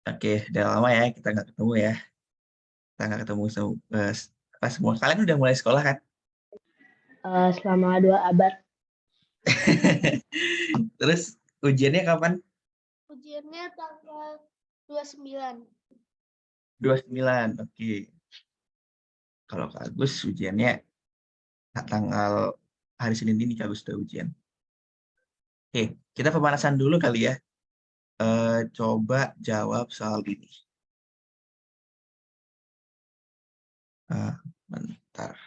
Oke, udah lama ya kita nggak ketemu ya. Kita nggak ketemu pas semua. Kalian udah mulai sekolah kan? Selama 2 abad. Terus ujiannya kapan? Ujiannya tanggal 29. 29. Oke. Kalau Kak Agus ujiannya tanggal hari Senin ini Kak Agus udah ujian. Oke, kita pemanasan dulu kali ya. Coba jawab soal ini. Bentar.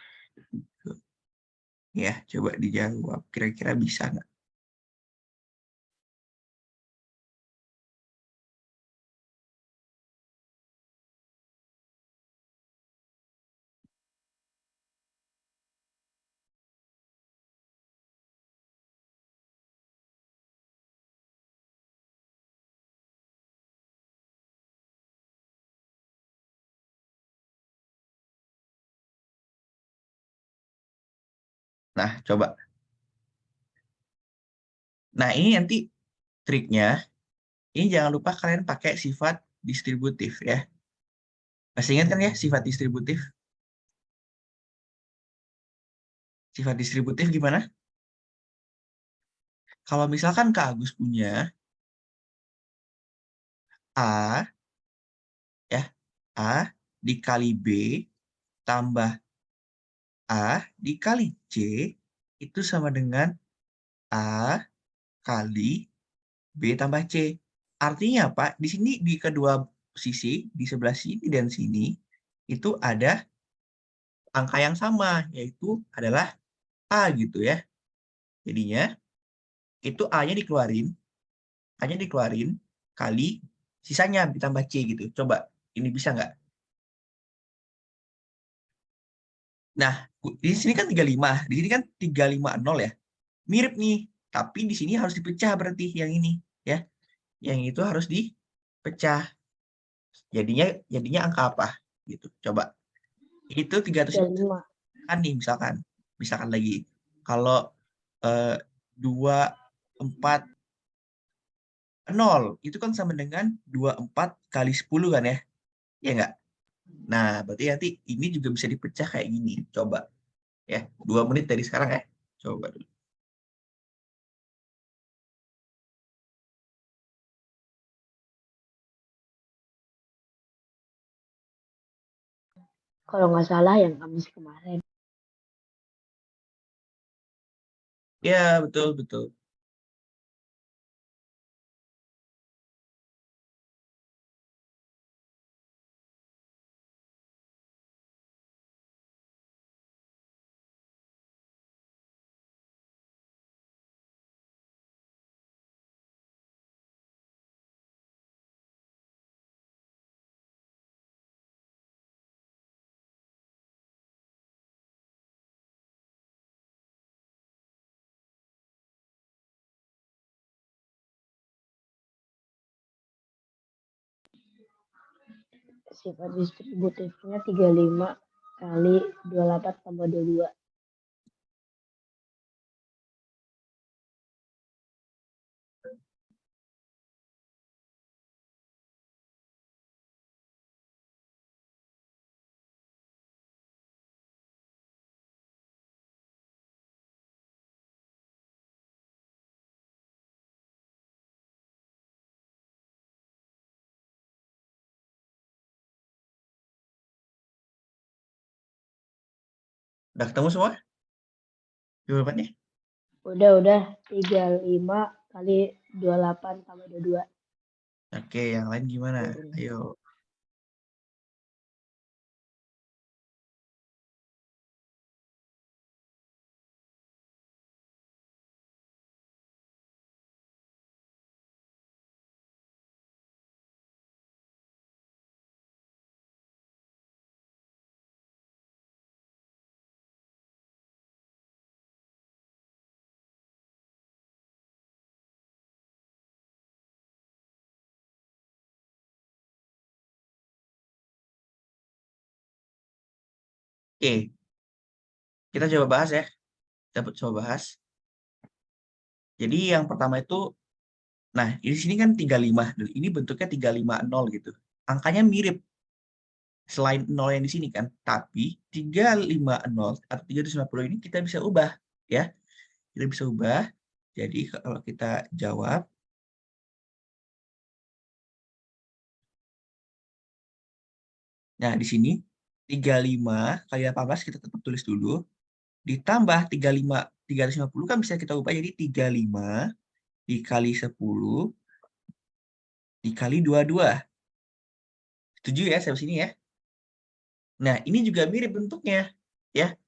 Ya, coba dijawab. Kira-kira bisa nggak? Nah, coba. Nah, ini nanti triknya. Ini jangan lupa kalian pakai sifat distributif ya. Masih ingat kan ya sifat distributif? Sifat distributif gimana? Kalau misalkan Kak Agus punya A, ya, A dikali B tambah A dikali C, itu sama dengan A kali B tambah C. Artinya apa? Di sini di kedua sisi, di sebelah sini dan sini, itu ada angka yang sama, yaitu adalah A gitu ya. Jadinya, itu A-nya dikeluarin, kali sisanya ditambah C gitu. Coba, ini bisa nggak? Nah, di sini kan 35, di sini kan 350 ya. Mirip nih, tapi di sini harus dipecah berarti yang ini ya. Yang itu harus dipecah. Jadinya angka apa? Gitu. Coba. Itu 300 35. kan nih misalkan lagi. Kalau eh, 240 itu kan sama dengan 24 kali 10 kan ya? Ya nggak? Nah, berarti nanti ini juga bisa dipecah kayak gini. Coba ya, 2 menit dari sekarang ya. Coba dulu. Kalau nggak salah yang Kamis kemarin. Ya, betul, betul. Sifat distributifnya 35 kali 28 tambah 22. Udah ketemu semua jawabannya? Udah 35 kali 28 tambah 22. Oke, yang lain gimana? Ayo. Oke, kita coba bahas ya. Kita coba bahas. Jadi yang pertama itu Nah, di sini kan 35. Ini bentuknya 350 gitu. Angkanya mirip. Selain 0 yang di sini kan. Tapi 350 atau 350 ini kita bisa ubah. Ya, kita bisa ubah. Jadi kalau kita jawab. Nah, di sini 35 kali 18 kita tetap tulis dulu. Ditambah 350 kan bisa kita ubah jadi 35 dikali 10 dikali 22. Setuju ya sampai sini ya? Nah, ini juga mirip bentuknya. Ya,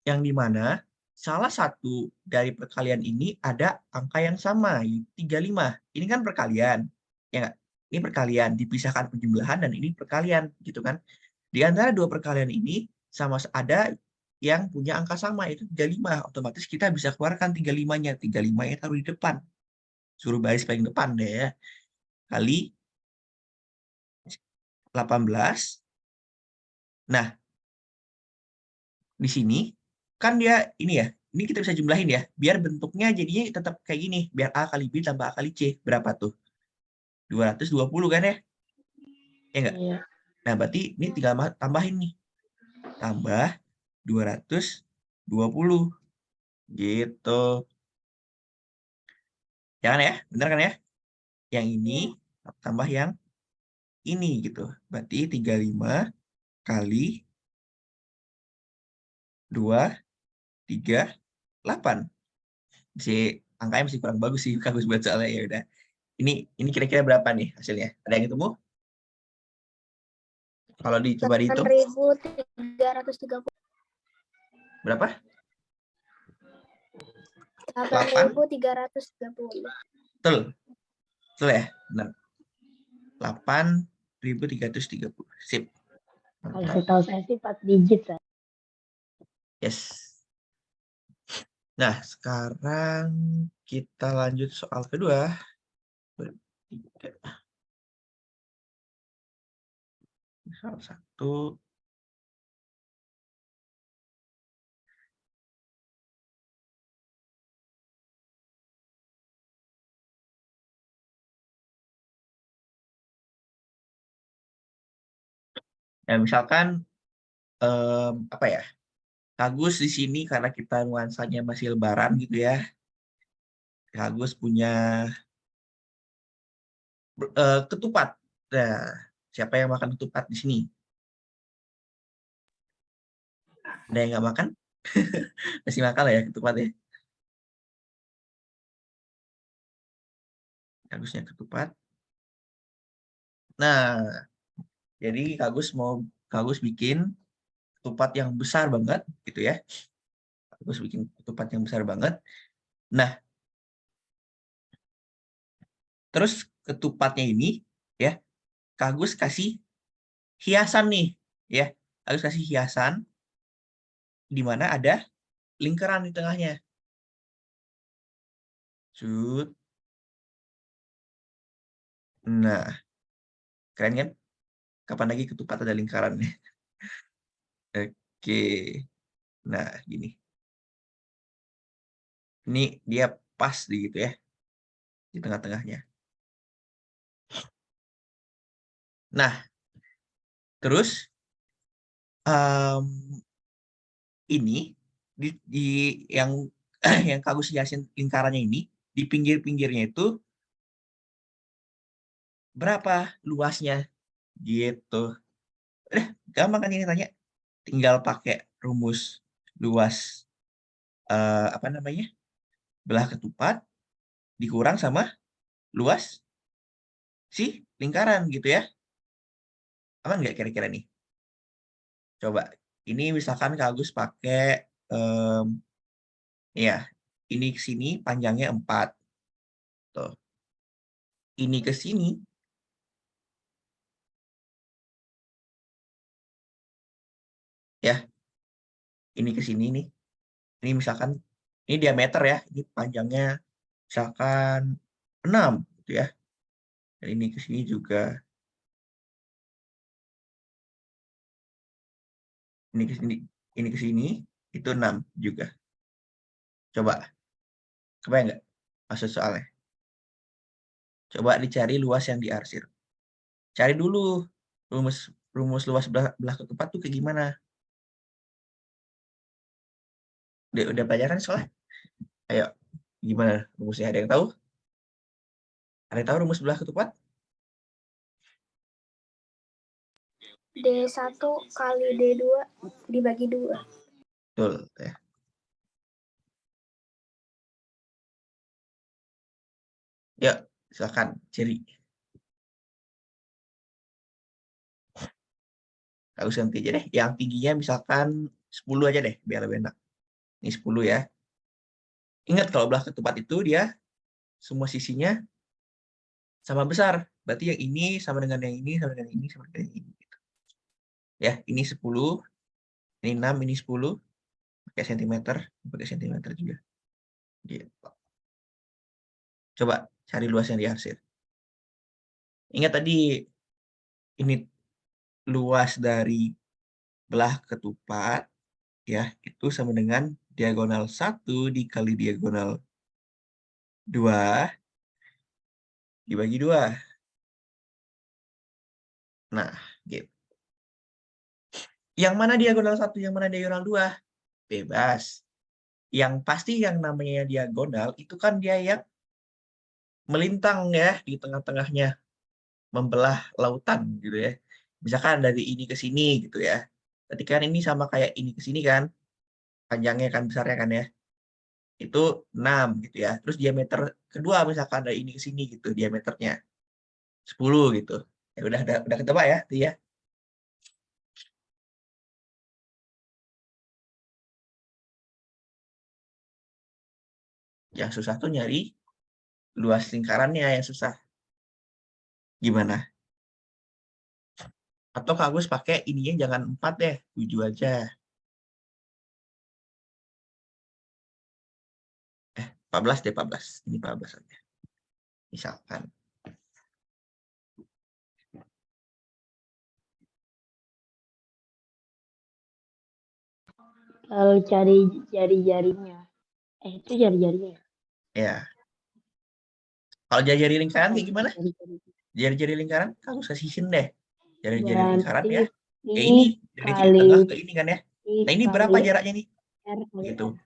yang dimana salah satu dari perkalian ini ada angka yang sama, 35. Ini kan perkalian. Ya nggak? Ini perkalian, dipisahkan penjumlahan dan ini perkalian, gitu kan? Di antara dua perkalian ini sama ada yang punya angka sama, itu 35. Otomatis kita bisa keluarkan 35-nya. 35-nya taruh di depan. Suruh baris paling depan deh ya. Kali 18. Nah, di sini kan dia ini ya. Ini kita bisa jumlahin ya. Biar bentuknya jadinya tetap kayak gini. Biar A kali B tambah A kali C. Berapa tuh? 220 kan ya? Ya enggak? Iya. Nah, berarti ini tinggal tambahin nih. Tambah 220. Gitu. Jangan ya? Bener kan ya? Yang ini tambah yang ini gitu. Berarti 35 kali 238. Si angkanya masih kurang bagus sih, bagus buat soalnya ya udah. Ini kira-kira berapa nih hasilnya? Ada yang ketemu? Kalau dicoba dihitung 8.330. berapa? 8.330. Betul. Betul ya? Benar. 8.330. Sip. Kalau Mantap. setahu saya sih 4 digit ya. Yes. Nah, sekarang kita lanjut soal kedua. Soal 1. Ya, misalkan apa ya? Agus di sini karena kita nuansanya masih lebaran gitu ya. Agus punya ketupat. Nah, siapa yang makan ketupat di sini? Ada yang nggak makan? Masih makan lah ya ketupat ya. Agusnya ketupat. Nah, jadi Agus bikin ketupat yang besar banget gitu ya. Agus bikin ketupat yang besar banget. Nah, terus ketupatnya ini ya, Agus kasih hiasan nih ya. Agus kasih hiasan di mana ada lingkaran di tengahnya. Cut. Nah, keren kan? Kapan lagi ketupat ada lingkarannya? Oke. Nah, gini. Ini dia pas gitu ya. Di tengah-tengahnya. Nah, terus ini di yang yang Agus hiasin lingkarannya ini di pinggir-pinggirnya itu berapa luasnya gitu. Gampang kan ini tanya. Tinggal pakai rumus luas apa namanya? Belah ketupat dikurang sama luas si lingkaran gitu ya. Aman nggak kira-kira nih? Coba. Ini misalkan Kak Agus pakai ya, ini ke sini panjangnya 4. Tuh. Ini ke sini ya, ini ke sini nih. Ini misalkan ini diameter ya, ini panjangnya misalkan 6 gitu ya. Dan ini ke sini juga. Ini ke sini itu 6 juga. Coba. Kebayang nggak maksud soalnya? Coba dicari luas yang diarsir. Cari dulu rumus luas belah ketupat tuh kayak gimana. Udah pelajaran soalnya. Ayo, gimana rumusnya? Ada yang tahu? Ada yang tahu rumus belah ketupat? D1 kali D2 dibagi 2. Betul. Ya. Yuk, silakan ciri. Harus yang tinggi aja deh. Yang tingginya misalkan 10 aja deh, biar lebih enak. Ini 10 ya. Ingat kalau belah ketupat itu dia semua sisinya sama besar. Berarti yang ini sama dengan yang ini, sama dengan yang ini, sama dengan yang ini. Ya, ini 10, ini 6, ini 10. Pakai sentimeter juga. Gitu. Coba cari luas yang diarsir. Ingat tadi, ini luas dari belah ketupat, ya, itu sama dengan diagonal 1 dikali diagonal 2 dibagi 2. Nah, gitu. Yang mana diagonal 1, yang mana diagonal 2? Bebas. Yang pasti yang namanya diagonal itu kan dia yang melintang ya di tengah-tengahnya, membelah lautan gitu ya. Misalkan dari ini ke sini gitu ya. Berarti kan ini sama kayak ini ke sini kan, panjangnya kan besarnya kan ya. Itu 6 gitu ya. Terus diameter kedua misalkan dari ini ke sini gitu diameternya 10 gitu. Ya udah ketebak ya, tuh ya. Yang susah tuh nyari luas lingkarannya yang susah. Gimana? Atau Kak Agus pakai ininya jangan 4 deh, 7 aja. 14 deh, 14. Ini 14 aja. Misalkan. Kalau cari jari-jarinya. Itu jari-jarinya. Ya. Kalau jari-jari lingkaran kayak gimana? Jari-jari. Jari-jari lingkaran, Kak Agus kasihin deh. Jari-jari lingkaran Berarti ya. Kayak ini ini, dari titik kali tengah ke ini kan ya. I Nah, ini berapa kali jaraknya nih? R kali Gitu. R.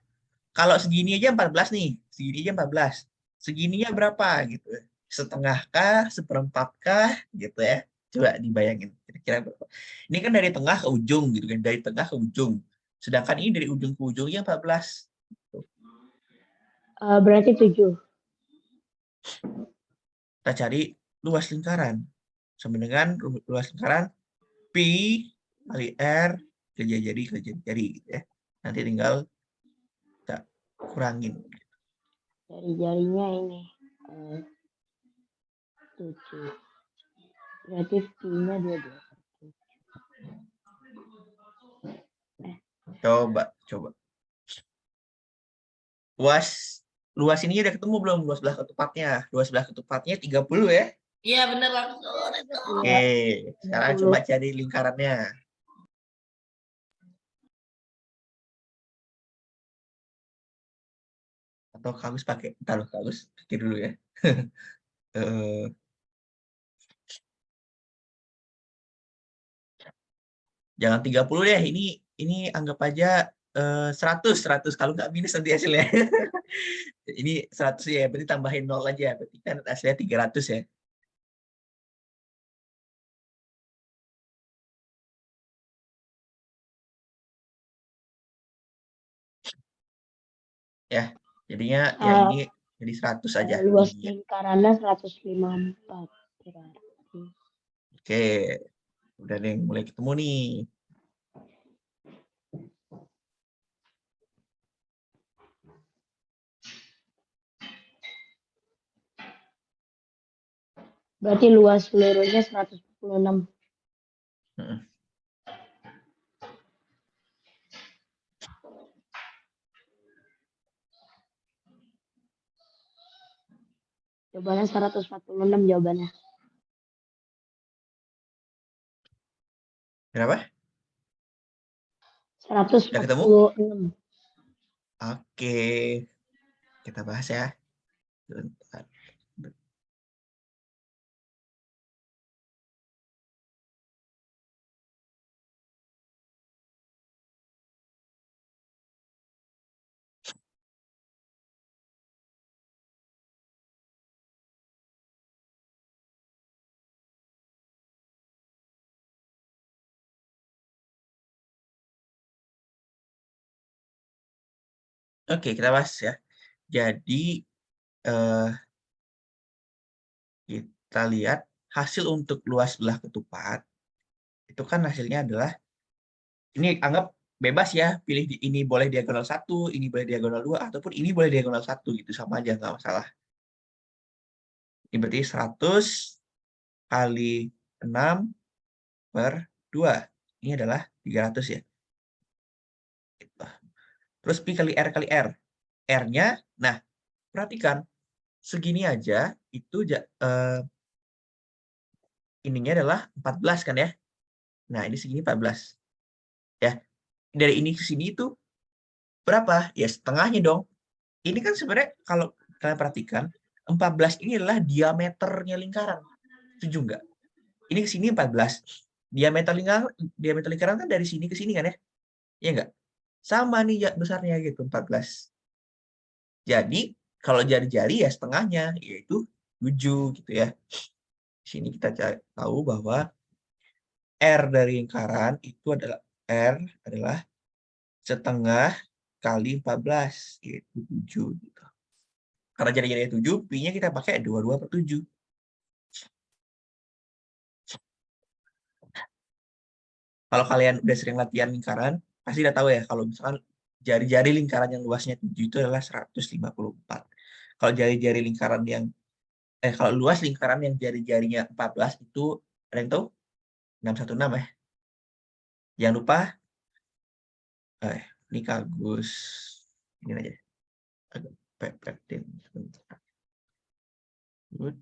Kalau segini aja 14 nih. Segini aja 14. Segininya berapa gitu. Setengah kah, seperempat kah gitu ya. Coba dibayangin kira-kira berapa. Ini kan dari tengah ke ujung gitu kan, dari tengah ke ujung. Sedangkan ini dari ujung ke ujungnya 14. Berarti 7. Kita cari luas lingkaran. Sama dengan luas lingkaran Pi kali R ke jari gitu ya. Nanti tinggal kita kurangin. Jari-jarinya ini. 7. Berarti P-nya 22. Coba. Luas ini udah ketemu belum? Luas belah ketupatnya. Luas belah ketupatnya 30 ya. Iya bener langsung. Oke, sekarang coba cari lingkarannya. Atau kamus pakai, bentar loh, kamus pikir dulu ya. Eh, jangan 30 deh, ini anggap aja 100 kalau nggak minus nanti hasilnya. Ini 100 ya, berarti tambahin 0 aja, berarti kan hasilnya 300 ya. Ya, jadinya yang ini jadi 100 aja. Luas Tingginya. lingkarannya 154. Berarti. Oke, udah ada yang mulai ketemu nih. Berarti luas seluruhnya 146. Heeh. Jawabannya 146 jawabannya. Berapa? 146. Udah ketemu? Oke, kita bahas ya. Bentar. Oke, kita bahas ya. Jadi, eh, kita lihat hasil untuk luas belah ketupat. Itu kan hasilnya adalah, ini anggap bebas ya, pilih ini boleh diagonal 1, ini boleh diagonal 2, ataupun ini boleh diagonal 1 gitu, sama aja, nggak masalah. Ini berarti 100 kali 6 per 2. Ini adalah 300 ya. Gitu. Terus pi kali R kali R. R-nya, nah perhatikan, segini aja, itu ininya adalah 14 kan ya. Nah, ini segini 14. Ya, dari ini ke sini itu berapa? Ya, setengahnya dong. Ini kan sebenarnya kalau kalian perhatikan, 14 ini adalah diameternya lingkaran. Setuju nggak? Ini ke sini 14. Diameter lingkaran kan dari sini ke sini kan ya? Iya nggak? Sama nih ya besarnya gitu, 14. Jadi, kalau jari-jari ya setengahnya, yaitu 7 gitu ya. Di sini kita tahu bahwa R dari lingkaran itu adalah R adalah setengah kali 14, yaitu 7 gitu. Karena jari-jarinya 7, pi-nya kita pakai 22 per 7. Kalau kalian udah sering latihan lingkaran, pasti udah tahu ya kalau misalkan jari-jari lingkaran yang luasnya 7 itu adalah 154. Kalau jari-jari lingkaran yang kalau luas lingkaran yang jari-jarinya 14 itu ada yang tahu? 616 ya. Jangan lupa ini Kak ini aja. Agak pepetin sebentar. Good.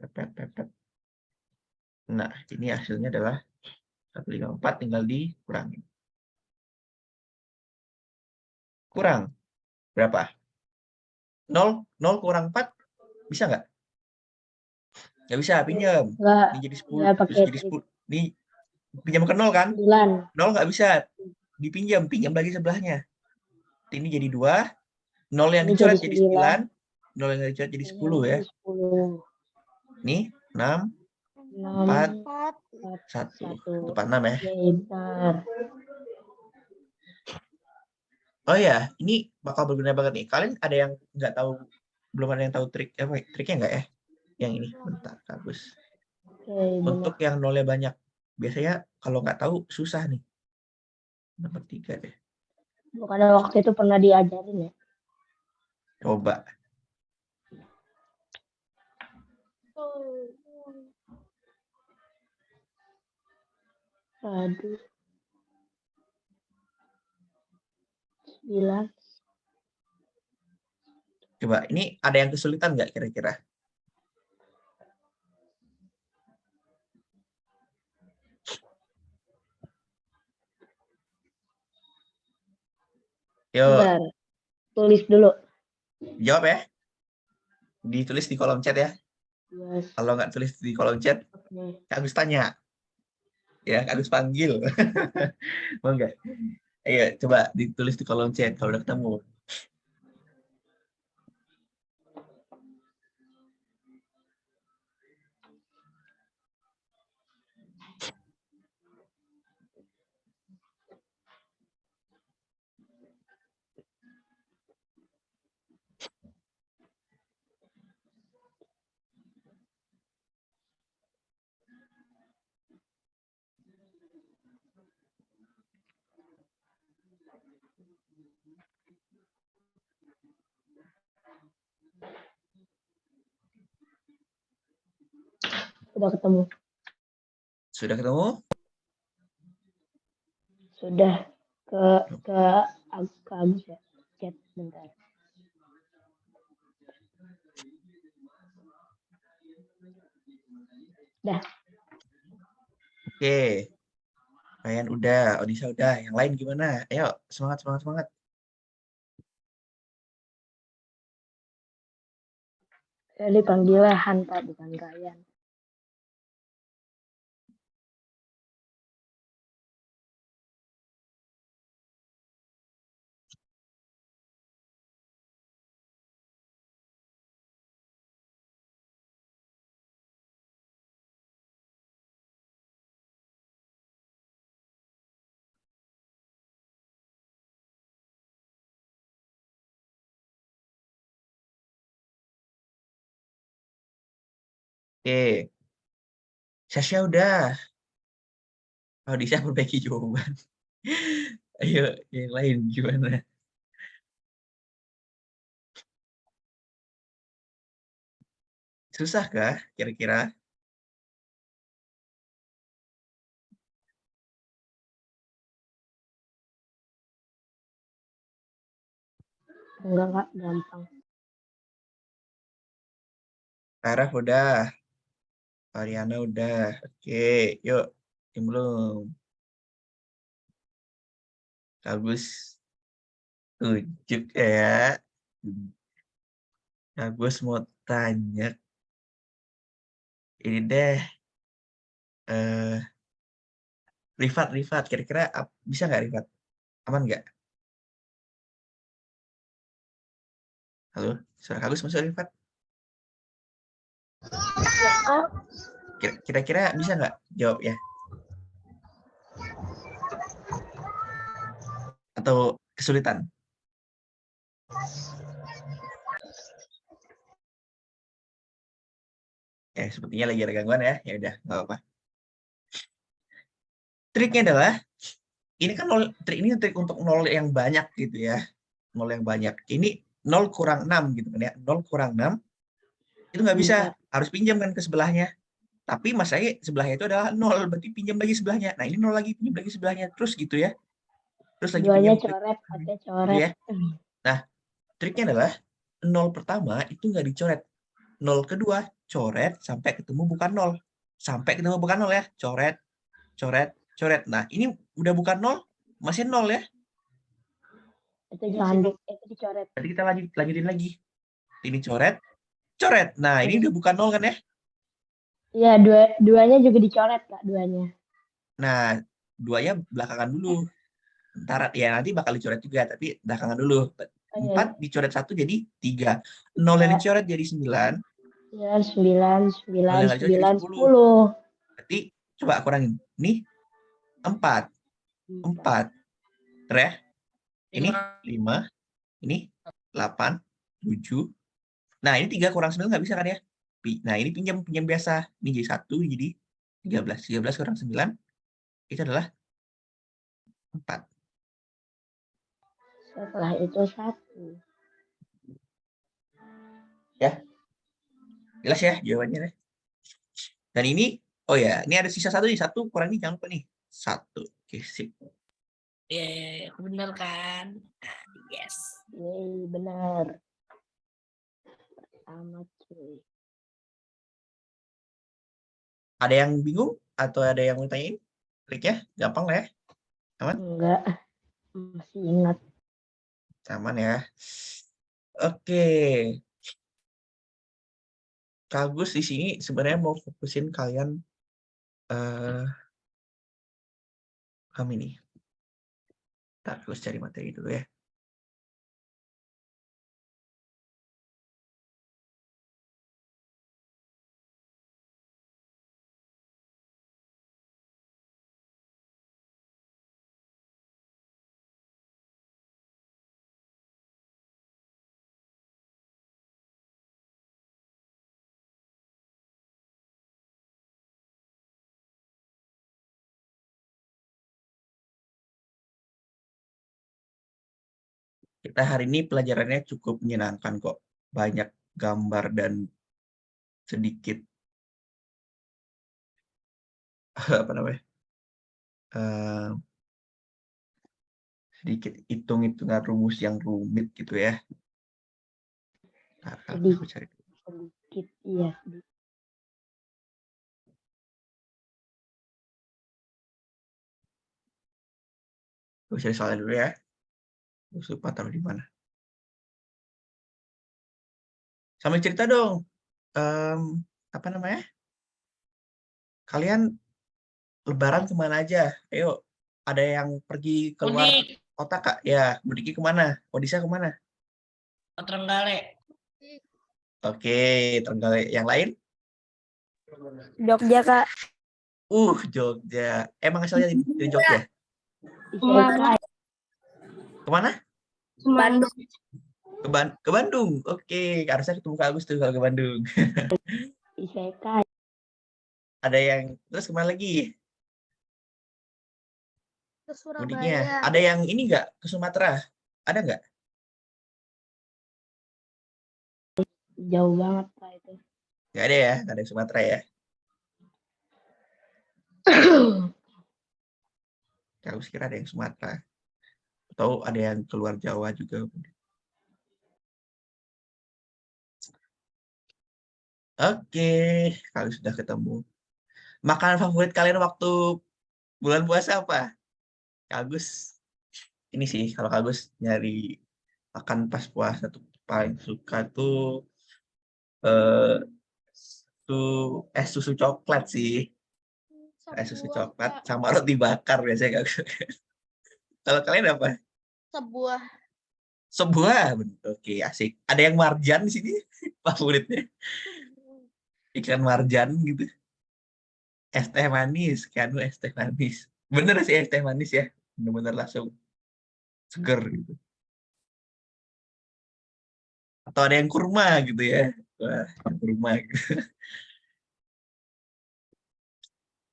Pepet. Nah, ini hasilnya adalah 154, tinggal dikurangi. Kurang berapa? 0 kurang 4 bisa nggak? Nggak bisa, pinjam. Enggak, Ini jadi 10, enggak terus pakai jadi trik 10. Ini pinjam ke 0 kan? 9. 0 nggak bisa. Pinjam lagi sebelahnya. Ini jadi 2, 0 yang Ini jadi dicoret jadi 9. 9, 0 yang dicoret jadi Ini 10 ya. jadi 10. Nih, 6, 6, 4, 4. 1. 1. 146 ya. Ya, benar. Oh ya, ini bakal berguna banget nih. Kalian ada yang nggak tahu, belum ada yang tahu triknya nggak ya? Yang ini, bentar, Bagus. Oke, benar. Untuk yang nolnya banyak, biasanya kalau nggak tahu susah nih. Nomor 3 deh. Bukannya waktu itu pernah diajarin ya? Coba. Aduh, 9. Coba, ini ada yang kesulitan nggak kira-kira? Yuk, Bentar, tulis dulu. jawab ya. Ditulis di kolom chat ya. Yes. Kalau nggak tulis di kolom chat, Oke. Kak Agus tanya. Ya, Kak Agus panggil. Mau nggak? Ayo, coba ditulis di kolom chat kalau udah ketemu. Sudah ketemu. Sudah ketemu? Sudah ke ke Agus ya. Chat bentar. Dah. Oke. Ryan udah, Odisa udah. Yang lain gimana? Ayo, semangat. Saya dipanggilnya Hanta bukan Ryan. Oke. Sasha udah. Oh, Disa perbaiki jawaban. Ayo, yang lain gimana? Susah kah kira-kira? Enggak, Kak, gampang. Araf udah. Ariana udah. Oke, yuk. Yang belum. Bagus. Ujuk ya. Bagus mau tanya. Ini deh. eh Rifat. Kira-kira bisa nggak Rifat? Aman nggak? Halo? Suara Agus masuk Rifat? Ya, Kak. Kira-kira bisa nggak jawab ya? Atau kesulitan? Sepertinya lagi ada gangguan ya. Ya udah, nggak apa-apa. Triknya adalah ini kan trik ini trik untuk nol yang banyak gitu ya. Nol yang banyak. Ini 0 kurang 6 gitu kan ya. 0 kurang 6 itu nggak bisa, harus pinjam kan ke sebelahnya. Tapi masalahnya sebelahnya itu adalah 0, berarti pinjam lagi sebelahnya. Nah, ini 0 lagi, pinjam lagi sebelahnya. Terus gitu ya. Terus lagi Duanya pinjam coret, pakai gitu coret. ya. Nah, triknya adalah 0 pertama itu nggak dicoret. 0 kedua coret sampai ketemu bukan 0. Sampai ketemu bukan 0 ya. Coret, coret, coret. Nah, ini udah bukan 0, masih 0 ya. Itu jangan itu dicoret. Berarti kita lanjutin lagi. Ini coret, coret. Nah, ini udah bukan 0 kan ya. Iya, duanya juga dicoret, Kak, duanya. Nah, duanya belakangan dulu. Ntar ya nanti bakal dicoret juga, tapi belakangan dulu. 4 dicoret 1 jadi 3. 0 yang dicoret jadi 9. 9, 9, 9, 9, 10. Berarti coba kurangin. Ini 4. 4. Terus ini 5. Ini 8. 7. Nah, ini 3 kurang 9 nggak bisa kan ya? Nah, ini pinjam biasa. Ini jadi 1, jadi 13. 13 kurang 9 itu adalah 4. Setelah itu 1. Ya. Jelas ya jawabannya deh. Dan ini, oh ya, ini ada sisa 1 nih. 1 kurang ini jangan lupa nih. 1. Oke, sip. Aku benar kan? Yes. Yeay, benar. Pertama, cuy. Ada yang bingung atau ada yang mau tanyain? Triknya gampang lah ya. Aman? Enggak, masih ingat. Aman ya. Oke. Kagus di sini sebenarnya mau fokusin kalian kami nih. Ntar harus cari materi dulu ya. Kita hari ini pelajarannya cukup menyenangkan kok. Banyak gambar dan sedikit apa namanya? Sedikit hitung-hitungan rumus yang rumit gitu ya. Nah, aku cari. Sedikit, iya. Aku cari soalnya dulu ya. Terus lupa taruh di mana. Sambil cerita dong. Apa namanya? Kalian Lebaran kemana aja? Ayo, ada yang pergi keluar Mudik. kota kak? Ya, mudiknya kemana? Odisha kemana? Ke Trenggalek. Oke, Trenggalek. Yang lain? Jogja, Kak. Jogja. Emang asalnya dari Jogja? Semarang. Kemana? Bandung. Ke Bandung. Oke, harusnya ketemu Kak Agus tuh kalau ke Bandung. Isekai. Ada yang terus kemana lagi? Ke Mudiknya. Surabaya. Ada yang ini nggak ke Sumatera? Ada nggak? Jauh banget Pak itu. Nggak ada ya, nggak ada yang Sumatera ya. Aku kira ada yang Sumatera. Atau ada yang keluar Jawa juga. Oke, kalau sudah ketemu. Makanan favorit kalian waktu bulan puasa apa? Kak Agus, ini sih kalau Kak Agus nyari makan pas puasa tuh paling suka tuh eh susu coklat sih. Susu Sebuah, coklat Kak. sama roti bakar biasanya Kak Agus. Kalau kalian apa? Sebuah. Sebuah. Oke, asik. Ada yang marjan di sini favoritnya. Ikan marjan gitu. Es teh manis, kan es teh manis. Bener sih es teh manis ya. Bener-bener langsung seger gitu. Atau ada yang kurma gitu ya. Wah, yang kurma gitu.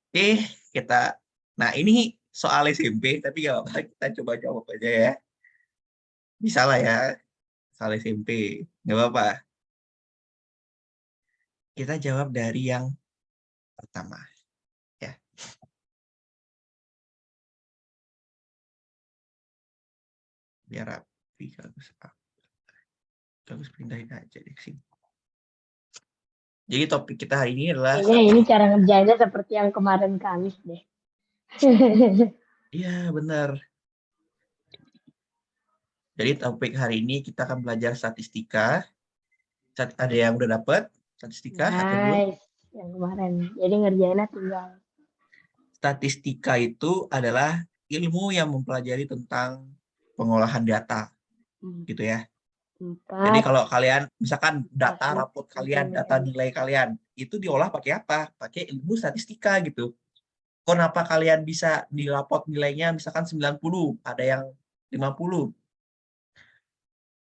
Oke, kita. Nah, ini soal SMP, tapi gak apa-apa. Kita coba jawab aja ya. Bisa lah ya, soal SMP. Gak apa-apa. Kita jawab dari yang pertama. Ya, biar rapi. Bagus pindahin aja deh sini. Jadi topik kita hari ini adalah Kayaknya ini cara ngerjainnya seperti yang kemarin Kamis deh. iya benar. Jadi topik hari ini kita akan belajar statistika. Ada yang udah dapat statistika atau belum? Nice. Yang kemarin. Jadi ngerjainnya tinggal. Statistika itu adalah ilmu yang mempelajari tentang pengolahan data, gitu ya. Jadi 4, kalau kalian misalkan data masuk rapot kalian, data intermittent. nilai kalian, itu diolah pakai apa? Pakai ilmu statistika gitu. Kenapa kalian bisa di rapot nilainya misalkan 90, ada yang 50.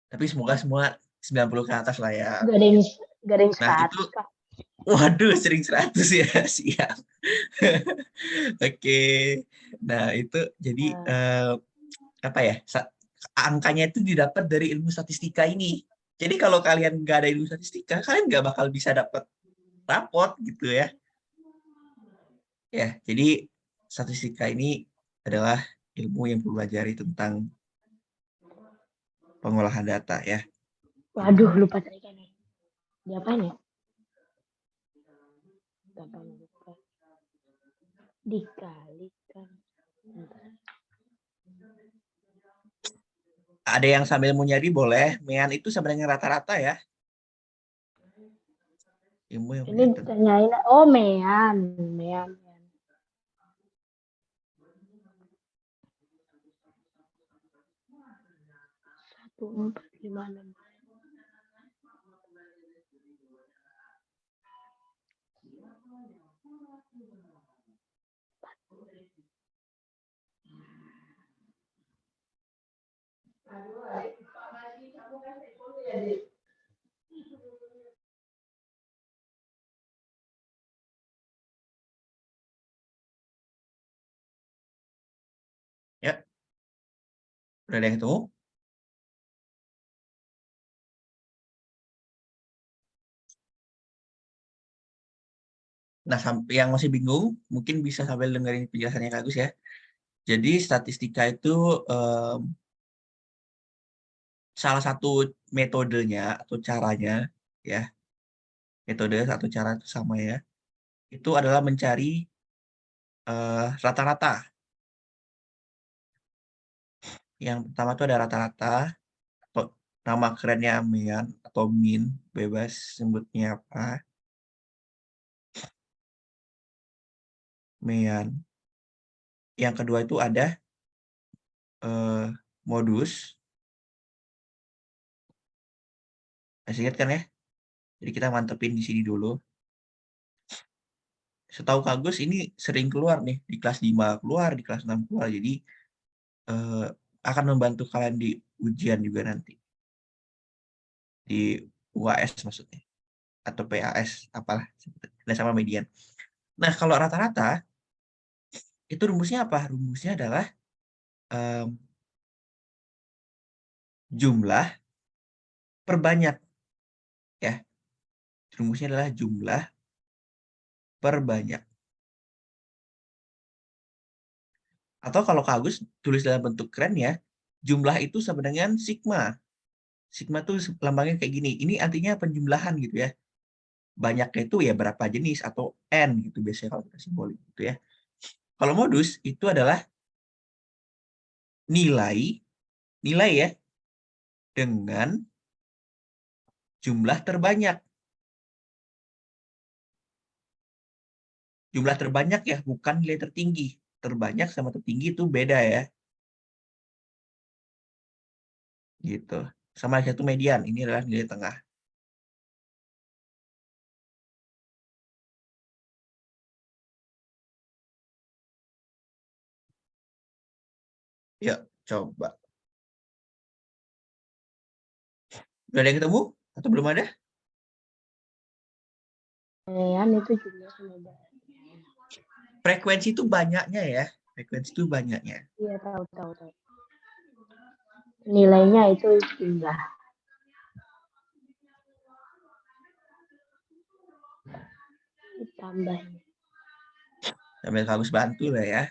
Tapi semoga semua 90 ke atas lah ya. Gak ada yang Nah, itu 100, Kak. waduh sering 100 ya, siap. Oke. Nah, itu jadi Nah, apa ya? Angkanya itu didapat dari ilmu statistika ini. Jadi kalau kalian nggak ada ilmu statistika, kalian nggak bakal bisa dapat rapot gitu ya. Ya, jadi statistika ini adalah ilmu yang pelajari tentang pengolahan data ya. waduh, lupa tarikannya. Diapain ya? Gampang lupa. Dikalikan. Bentar. Ada yang sambil mau nyari boleh. Mean itu sebenarnya rata-rata ya. Ilmu yang Ini berkaitan. ditanyain, oh Mean. Mean. 1456. Ya, udah ada yang ketemu? Nah, yang masih bingung, mungkin bisa sambil dengerin penjelasannya Kak Agus ya. Jadi, statistika itu salah satu metodenya atau caranya, ya, metode atau cara itu sama ya, itu adalah mencari rata-rata. Yang pertama itu ada rata-rata, atau nama kerennya mean atau mean, bebas sebutnya apa, mean. Yang kedua itu ada modus, masih ingat kan ya? Jadi kita mantepin di sini dulu. Setahu Kak Gus ini sering keluar nih, di kelas 5 keluar, di kelas 6 keluar. Jadi eh, akan membantu kalian di ujian juga nanti. Di UAS maksudnya. Atau PAS, apalah. Sebetulnya. Dan sama median. Nah, kalau rata-rata, itu rumusnya apa? Rumusnya adalah jumlah per banyak. Ya. Rumusnya adalah jumlah per banyak. Atau kalau Kak Agus tulis dalam bentuk keren ya, jumlah itu sama dengan sigma. Sigma tuh lambangnya kayak gini. Ini artinya penjumlahan gitu ya. Banyaknya itu ya berapa jenis atau N gitu biasanya kalau kita simbolik gitu ya. Kalau modus itu adalah nilai ya dengan jumlah terbanyak. Jumlah terbanyak ya, bukan nilai tertinggi. Terbanyak sama tertinggi itu beda ya. Gitu. Sama satu median, ini adalah nilai tengah. Yuk, coba. Udah ada yang ketemu? Atau belum ada? Itu jumlah sama banyak. Frekuensi itu banyaknya ya. Frekuensi itu banyaknya. Iya, tahu. Nilainya itu jumlah. Ditambahnya. Sambil kamu bantu lah ya.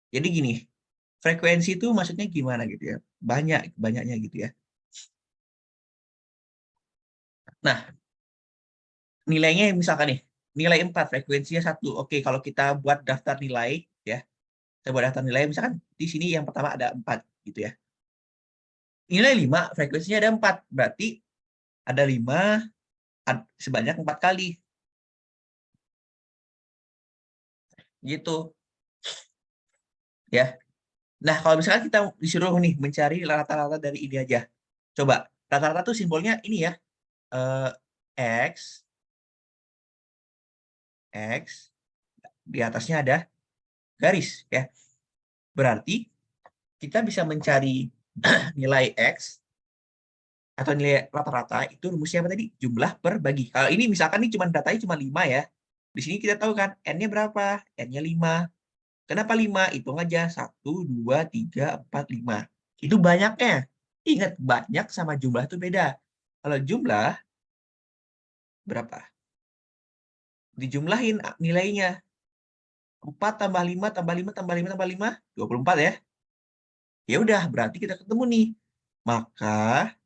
Jadi gini, frekuensi itu maksudnya gimana gitu ya? Banyaknya gitu ya. Nah, nilainya misalkan nih, nilai 4, frekuensinya 1. Oke, kalau kita buat daftar nilai, ya. Kita buat daftar nilai, misalkan di sini yang pertama ada 4, gitu ya. Nilai 5, frekuensinya ada 4. Berarti ada 5 sebanyak 4 kali. Gitu. Ya. Nah, kalau misalkan kita disuruh nih mencari rata-rata dari ini aja. Coba, rata-rata tuh simbolnya ini ya. X, di atasnya ada garis ya. Berarti kita bisa mencari nilai X atau nilai rata-rata itu rumusnya apa tadi? Jumlah per bagi. Kalau ini misalkan nih datanya cuma 5 ya. Di sini kita tahu kan N-nya berapa? N-nya 5. Kenapa 5? Hitung aja. 1, 2, 3, 4, 5. Itu banyaknya. Ingat, banyak sama jumlah itu beda. Kalau jumlah, berapa? Dijumlahin nilainya. 4 tambah 5 tambah 5 tambah 5 tambah 5, 24 ya. Ya udah, berarti kita ketemu nih. Maka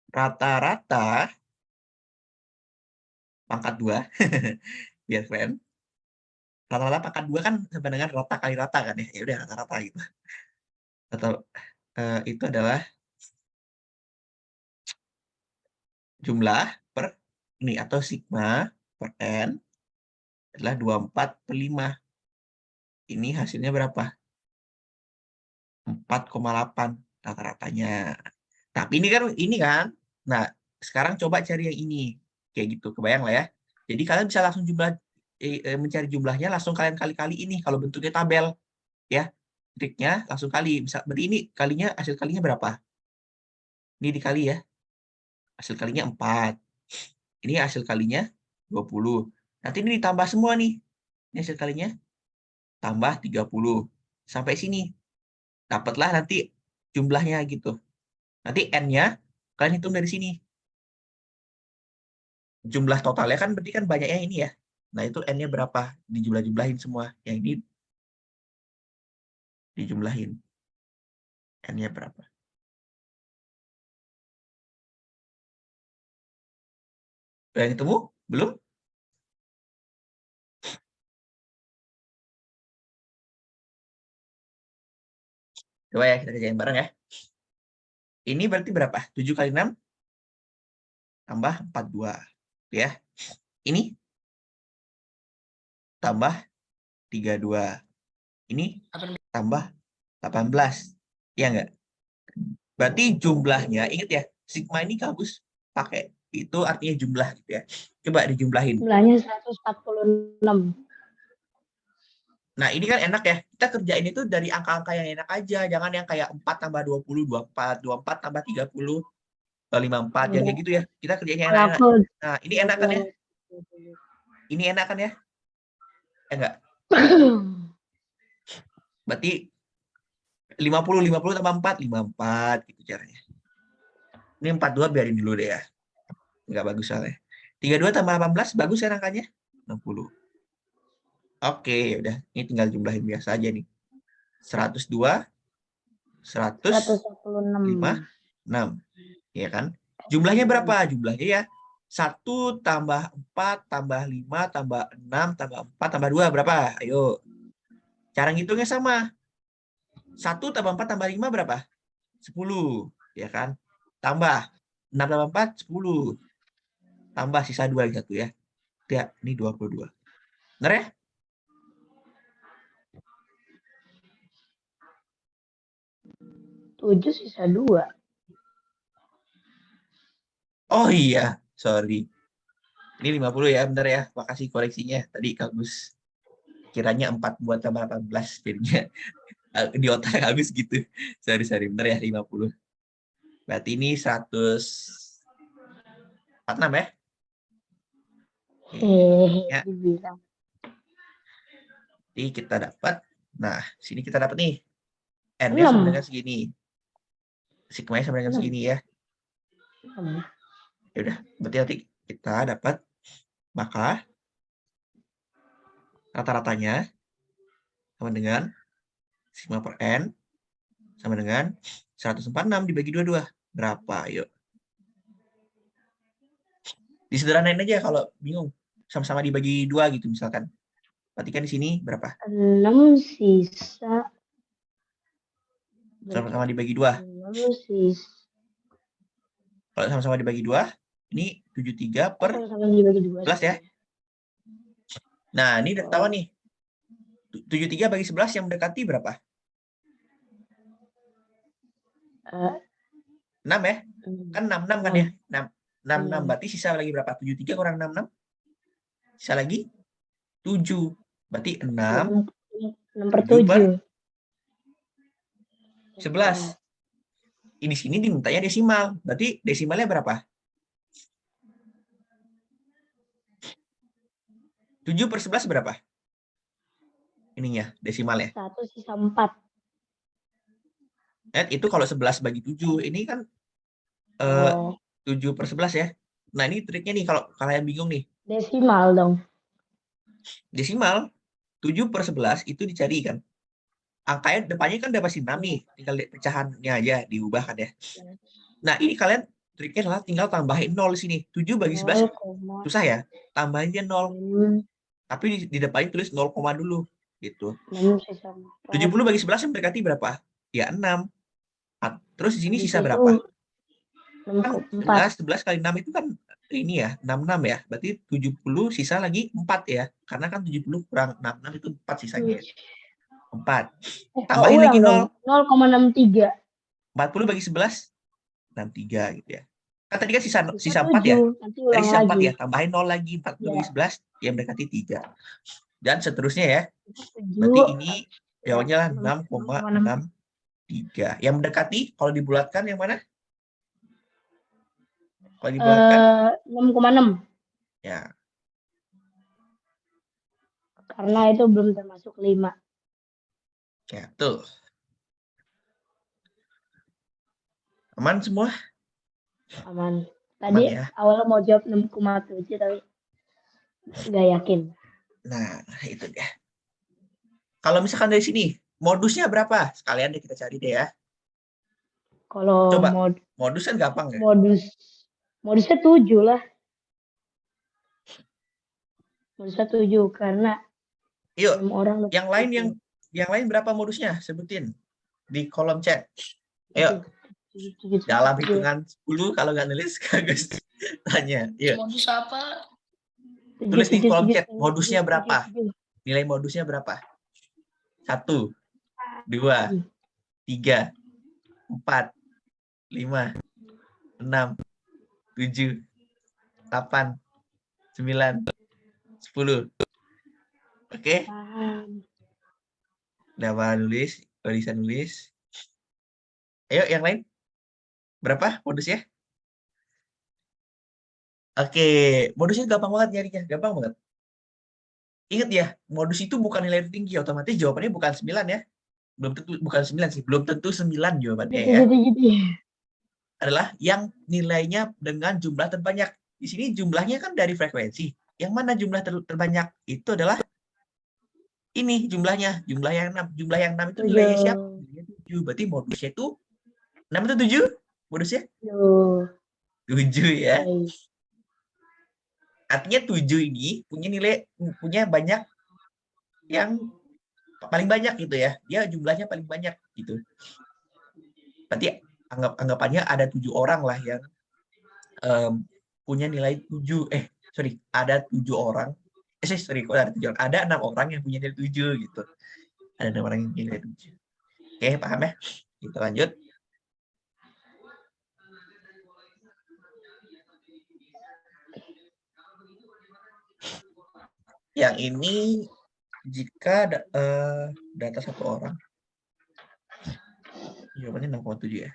rata-rata pangkat 2 biar keren. Rata-rata pangkat 2 kan sama dengan rata kali rata kan ya. Ya udah rata-rata gitu. Atau itu adalah jumlah per ini atau sigma per n adalah 24 per 5. Ini hasilnya berapa? 4,8 rata-ratanya. Tapi ini kan. Nah, sekarang coba cari yang ini. Kayak gitu, kebayang lah ya. Jadi kalian bisa langsung mencari jumlahnya langsung kalian kali-kali ini kalau bentuknya tabel ya. Triknya langsung kali. Berarti ini hasil kalinya berapa? Ini dikali ya. Hasil kalinya 4. Ini hasil kalinya 20. Nanti ini ditambah semua nih. Ini hasil kalinya tambah 30. Sampai sini. Dapatlah nanti jumlahnya gitu. Nanti N-nya kalian hitung dari sini. Jumlah totalnya kan berarti kan banyaknya ini ya. Nah, itu N-nya berapa? Dijumlah-jumlahin semua. Yang ini dijumlahin. N-nya berapa? Udah yang ketemu? Belum? Coba ya, kita kerjain bareng ya. Ini berarti berapa? 7 kali 6 tambah 42. Ya. Ini tambah 32. Ini tambah 18. Iya nggak? Berarti jumlahnya, ingat ya, sigma ini kampus pakai. Itu artinya jumlah gitu ya. Coba dijumlahin. Jumlahnya 146. Nah, ini kan enak ya. Kita kerjain itu dari angka-angka yang enak aja. Jangan yang kayak 4 tambah 20, 24, 24 tambah 30, 54, yang kayak gitu ya. Kita kerjain yang enak-enak. Nah, ini enak kan ya? Ini enak kan ya? Enggak. Berarti 50 tambah 4, 54 gitu caranya. Ini 42 biarin dulu deh ya. Enggak bagus soalnya. 32 tambah 18 bagus ya angkanya? 60. Oke, udah. Ini tinggal jumlahin biasa aja nih. 102, 116. 6. Ya kan? Jumlahnya berapa? Jumlahnya ya 1 tambah 4 tambah 5 tambah 6 tambah 4 tambah 2 berapa? Ayo. Cara ngitungnya sama. 1 tambah 4 tambah 5 berapa? 10. Ya kan? Tambah 6 tambah 4, 10. Tambah sisa 2 lagi 1 ya. Ya, ini 22. Benar ya? Tujuh sisa 2. Oh iya, sorry. Ini 50 ya, benar ya. Makasih koreksinya. Tadi Kak kiranya 4 buat tambah 18 jadinya di otak Agus gitu. Sorry, benar ya 50. Berarti ini 146 ya. Ya, Dibilang. jadi kita dapat. Nah, sini kita dapat nih. N-nya sama dengan segini. Sigma-nya sama dengan segini ya. Ya udah, berarti nanti kita dapat maka rata-ratanya sama dengan sigma per N sama dengan 146 dibagi 22. Berapa? Yuk. Disederhanain aja kalau bingung. Sama-sama dibagi 2 gitu misalkan. Berarti kan di sini berapa? 6 sisa. Sama-sama dibagi 2. 6 sisa. Kalau sama-sama dibagi 2, ini 73 per Sama-sama dibagi 2. 11 ya. Nah, ini udah ketahuan nih. 73 bagi 11 yang mendekati berapa? 6 ya? Kan 66 kan ya? 66. Berarti sisa lagi berapa? 73 kurang 66? Sisa lagi 7. Berarti 6 per 7 per 7. 11. Ini sini dimintanya desimal. Berarti desimalnya berapa? 7 per 11 berapa? Ininya, desimalnya. 1 sisa 4. Itu kalau 11 bagi 7. Ini kan 7 per 11 ya. Nah, ini triknya nih kalau kalian bingung nih. Desimal dong. Desimal 7 per 11 itu dicari kan. Angkanya depannya kan udah pasti 6 nih. Tinggal pecahannya aja diubah kan ya. Nah, ini kalian triknya adalah tinggal tambahin 0 di sini. 7 bagi 11 susah ya. Tambahin aja 0. Tapi di depannya tulis 0, dulu gitu. 70 bagi 11 yang mendekati berapa? Ya 6. Terus di sini sisa berapa? Kan 11 kali 6 itu kan ini ya, 66 ya. Berarti 70 sisa lagi 4 ya. Karena kan 70 kurang 66 itu 4 sisanya. 4. Tambahin lagi 0. 0,63. 40 bagi 11 63 gitu ya. Kan tadi kan sisa 4 ya. Tadi sisa 4 ya, tambahin 0 lagi 40 bagi 11 yang mendekati 3. Dan seterusnya ya. Berarti ini jawabannya lah 6,63. Yang mendekati kalau dibulatkan yang mana? Kalau dibulatkan 6,6. ya. Karena itu belum termasuk 5. Ya, tuh. Aman semua? Aman. Tadi Aman ya. awalnya mau jawab 6,7 tapi nggak yakin. Nah, itu dia. Kalau misalkan dari sini, modusnya berapa? Sekalian deh kita cari deh ya. Kalau Coba, modus kan gampang ya? Modusnya 7 lah. Modusnya 7 karena Yuk, 6 orang yang lain berapa modusnya? Sebutin di kolom chat. Ayo. Dalam hitungan 10 kalau nggak nulis Agus tanya. Yuk. Modus apa? Tulis di kolom chat modusnya berapa? Nilai modusnya berapa? 1, 2, 3, 4, 5, 6, 7, 8, 9, 10. Oke? Udah nulis, kalau bisa nulis. Ayo yang lain. Berapa modusnya? Oke, modusnya gampang banget nyarinya, gampang banget. Ingat ya, modus itu bukan nilai tertinggi, otomatis jawabannya bukan 9 ya. Belum tentu, bukan 9 sih, belum tentu 9 jawabannya ya. Gitu. Adalah yang nilainya dengan jumlah terbanyak. Di sini jumlahnya kan dari frekuensi. Yang mana jumlah terbanyak? Itu adalah ini jumlahnya, jumlah yang 6. Jumlah yang 6 itu nilainya siapa? Nilainya 7. Berarti modusnya itu 6 atau 7? Modusnya 7 ya. Baik. Artinya 7 ini punya banyak yang paling banyak gitu ya. Dia jumlahnya paling banyak gitu. Berarti anggapannya ada 7 orang lah yang punya nilai 7. Ada 7 orang. Kok ada 7 orang? Ada 6 orang yang punya nilai 7 gitu. Ada 6 orang yang punya nilai 7. Oke, paham ya? Kita lanjut. Yang ini jika data satu orang, jawabannya 6,7 ya.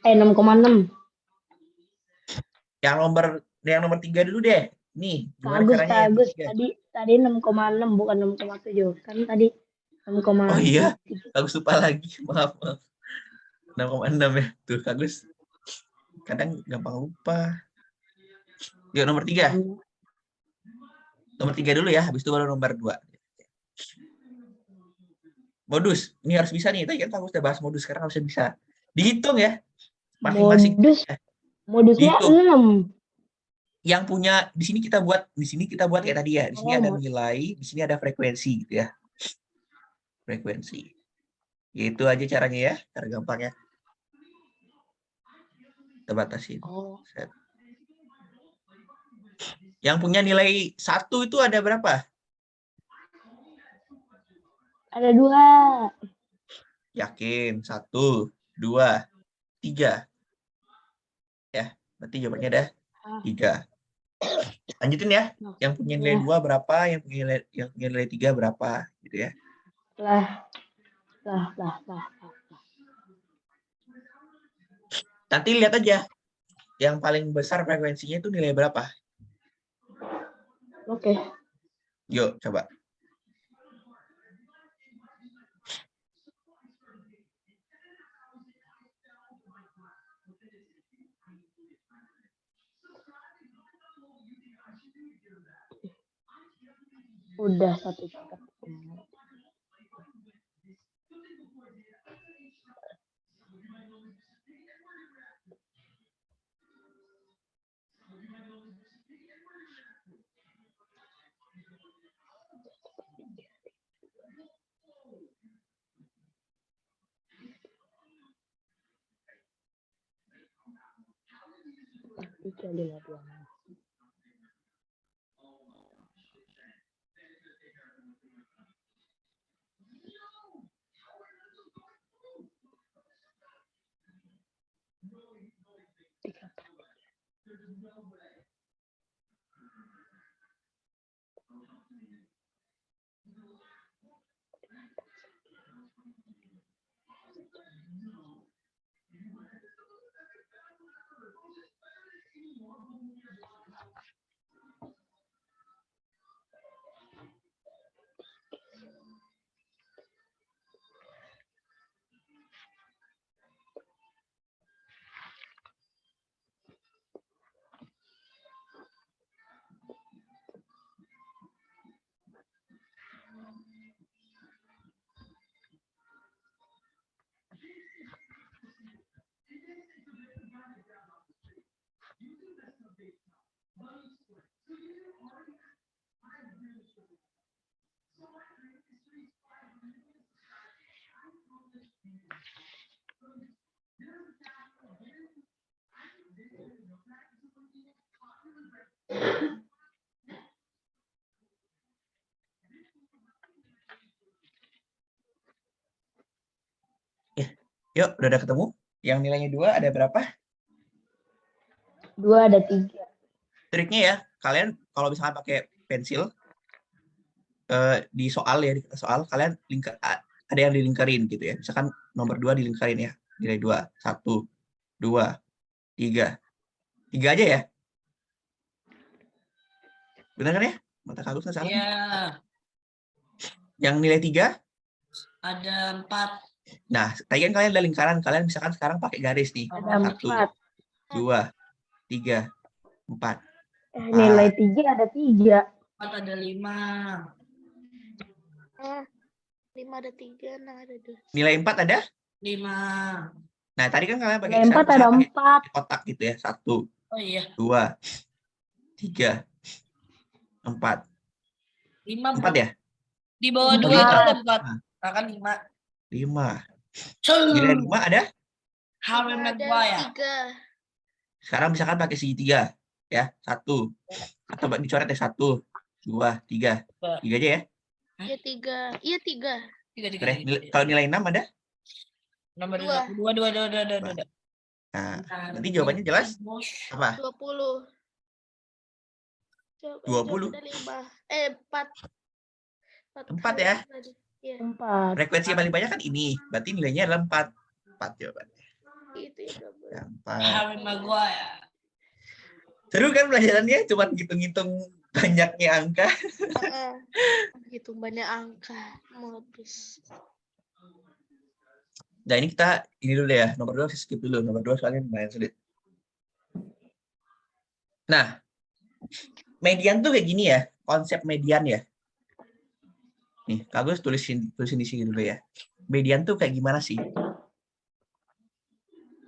6,6. Yang nomor 3 dulu deh. Nih, gimana caranya yang Bagus. ketiga? Tadi 6,6 bukan 6,7. Kan tadi 6,6. Oh iya, Agus lupa lagi. Maaf. 6,6 ya. Tuh, Agus. Kadang gampang lupa. Yuk, nomor 3. Nomor 3 dulu ya, habis itu baru nomor 2. Modus. Ini harus bisa nih. Tadi kan Agus udah bahas modus, sekarang harusnya bisa. Dihitung ya. Masing-masing. Modusnya Dihitung. 6. Yang punya di sini kita buat kayak tadi ya. Di sini ada nilai, di sini ada frekuensi gitu ya. Frekuensi. Itu aja caranya ya, cara gampangnya. Kita batasin. Set. Yang punya nilai 1 itu ada berapa? Ada 2. Yakin? 1, 2, 3. Ya, berarti jawabannya ada 3. Lanjutin ya. Yang punya nilai 2 berapa? Yang punya nilai 3 berapa? Gitu ya. Lah. Nanti lihat aja. Yang paling besar frekuensinya itu nilai berapa? Oke. Yuk, coba. Udah 1 tingkat. Yuk, udah ada ketemu? Yang nilainya 2 ada berapa? 2 ada 3. Triknya ya, kalian kalau misalkan pakai pensil, di soal ya, di soal, kalian ada yang dilingkarin gitu ya. Misalkan nomor 2 dilingkarin ya. Nilai 2, 1, 2, 3. 3 aja ya. Benar kan ya? Mata Kak Agus nggak salah. Iya. Yang nilai 3? Ada 4. Nah, tadi kan kalian ada lingkaran. Kalian misalkan sekarang pakai garis nih. Ada 1, 4. 2, 3, 4. Nilai 3 ada 3. 4 ada 5. 5 ada 3, 6 ada 2. Nilai 4 ada? 5. Nah, tadi kan kalian pakai Nilai 4 ada pakai 4. kotak gitu ya. 1, Oh iya. 2, 3, 4. 5, 4 ya? Di bawah 2 Empat. itu ada 4. Nah, kan 5. 5. Nilai 5 ada? Harry Ada Maguire. 3. Sekarang misalkan pakai segitiga. Ya, 1. Atau dicoret ya 1, 2, 3. 3 aja ya. Iya 3. Iya 3. 3. Kalau nilai 6 ada? Nomor 2. 2. Nah, nanti jawabannya jelas? Apa? 20. 20. Ada 5. 4. 4 ya? Iya. 4. Frekuensi yang paling banyak kan ini. Berarti nilainya adalah 4. 4 jawabannya. Itu ya 12. Ya, 4. Harry Maguire. Seru kan pelajarannya? Cuma ngitung-ngitung banyaknya angka. Hitung banyak angka. Mau habis. Nah, ini kita ini dulu ya. Nomor 2 skip dulu. Nomor 2 soalnya lumayan sulit. Nah, median tuh kayak gini ya. Konsep median ya. Nih, Kak Agus tulisin di sini dulu ya. Median tuh kayak gimana sih?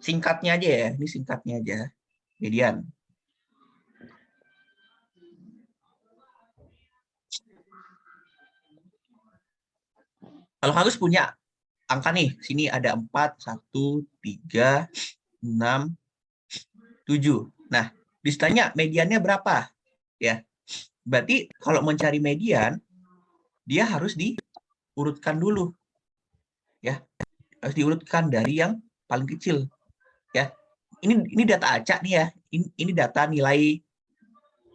Singkatnya aja ya. Ini singkatnya aja. Median. Kalau Kak Agus punya angka nih, sini ada 4, 1, 3, 6, 7. Nah, ditanya mediannya berapa? Ya. Berarti kalau mencari median, dia harus diurutkan dulu. Ya. Harus diurutkan dari yang paling kecil. Ya. Ini data acak nih ya. Ini data nilai,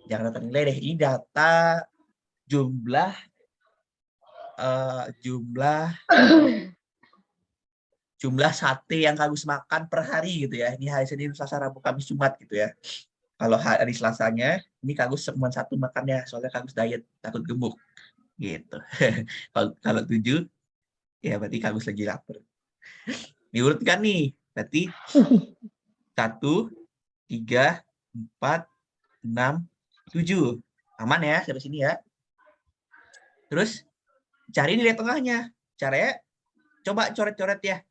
jangan data nilai deh. Ini data jumlah sate yang Kak Agus makan per hari gitu ya. Ini hari Senin, Selasa, Rabu, Kamis, Jumat gitu ya. Kalau hari Selasanya, ini Kak Agus cuma 1 makannya, soalnya Kak Agus diet, takut gemuk. Gitu. Kalau 7, ya berarti Kak Agus lagi lapar. Diurutkan nih, berarti 1, 3, 4, 6, 7. Aman ya, sampai sini ya. Terus, cari nilai tengahnya. Caranya, coba coret-coret ya.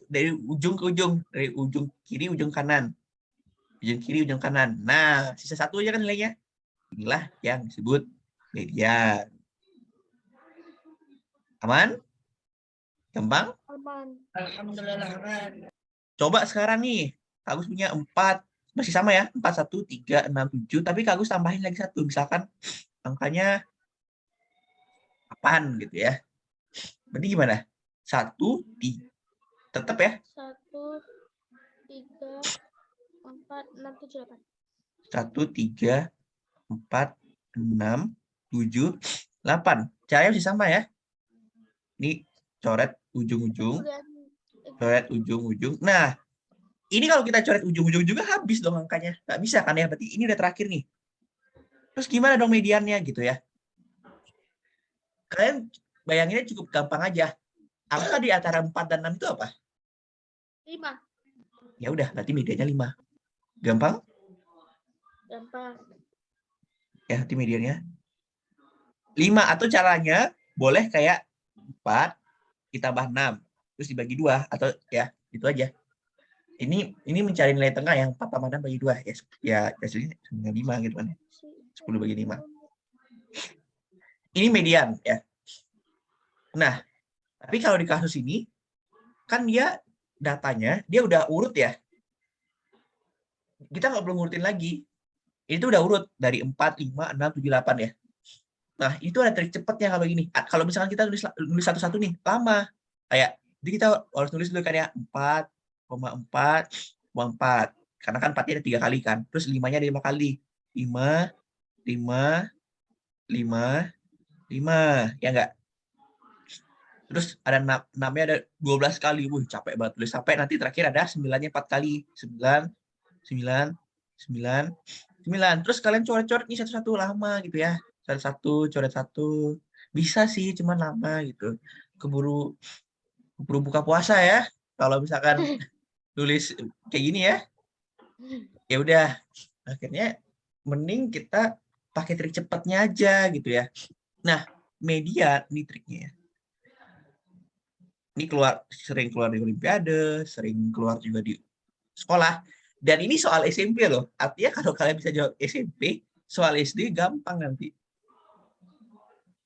Dari ujung ke ujung. Dari ujung kiri, ujung kanan. Ujung kiri, ujung kanan. Nah, sisa 1 aja kan nilainya. Inilah yang disebut median. Aman? Gampang? Aman. Alhamdulillah. Coba sekarang nih. Kak Agus punya 4. Masih sama ya. 4, 1, 3, 6, 7. Tapi Kak Agus tambahin lagi 1. Misalkan angkanya 8 gitu ya. Berarti gimana? 1, 3. Tetap ya. 1, 3, 4, 6, 7, 8. 1, 3, 4, 6, 7, 8. Caranya masih sama ya. Ini coret ujung-ujung. Coret ujung-ujung. Nah, ini kalau kita coret ujung-ujung juga habis dong angkanya. Nggak bisa kan ya? Berarti ini udah terakhir nih. Terus gimana dong mediannya gitu ya? Kalian bayanginnya cukup gampang aja. Angka di antara 4 dan 6 itu apa? 5. Ya udah, berarti mediannya 5. Gampang? Gampang. Ya, berarti mediannya 5. Atau caranya boleh kayak 4 ditambah 6. Terus dibagi 2. Atau ya, itu aja. Ini mencari nilai tengah yang 4 tambah 6 bagi 2. Ya hasilnya 5 gitu kan. 10 bagi 5. Ini median ya. Nah, tapi kalau di kasus ini, kan dia datanya, dia udah urut ya. Kita nggak perlu ngurutin lagi. Itu udah urut dari 4, 5, 6, 7, 8 ya. Nah, itu ada trik cepatnya kalau gini. Kalau misalkan kita nulis satu-satu nih, lama. Kayak, jadi kita harus nulis dulu kan ya, 4,4,4. Karena kan 4-nya ada 3 kali kan. Terus 5-nya ada 5 kali. 5, 5, 5, 5. Ya enggak? Terus ada 6-nya ada 12 kali. Wih, capek banget tulis. Sampai nanti terakhir ada 9-nya 4 kali. 9, 9, 9, 9. Terus kalian coret-coret nih satu-satu lama gitu ya. coret satu. Bisa sih, cuman lama gitu. Keburu buka puasa ya. Kalau misalkan tulis kayak gini ya, ya udah. Akhirnya mending kita pakai trik cepatnya aja gitu ya. Nah, median ini triknya ya. Ini sering keluar di Olimpiade, sering keluar juga di sekolah. Dan ini soal SMP loh. Artinya kalau kalian bisa jawab SMP, soal SD gampang nanti.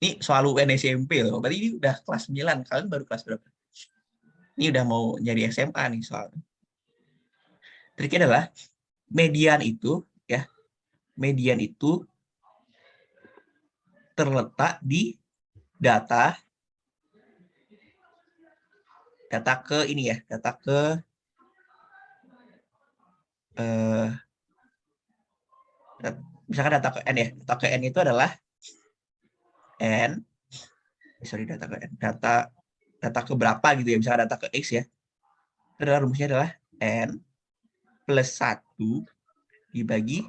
Ini soal UN SMP loh. Berarti ini udah kelas 9. Kalian baru kelas berapa? Ini udah mau nyari SMA nih soalnya. Triknya adalah median itu ya. Median itu terletak di data ke ini ya, data ke misalkan data ke N ya. Data ke N itu adalah N, data ke berapa gitu ya, misalkan data ke X ya. Itu adalah rumusnya adalah N plus 1 dibagi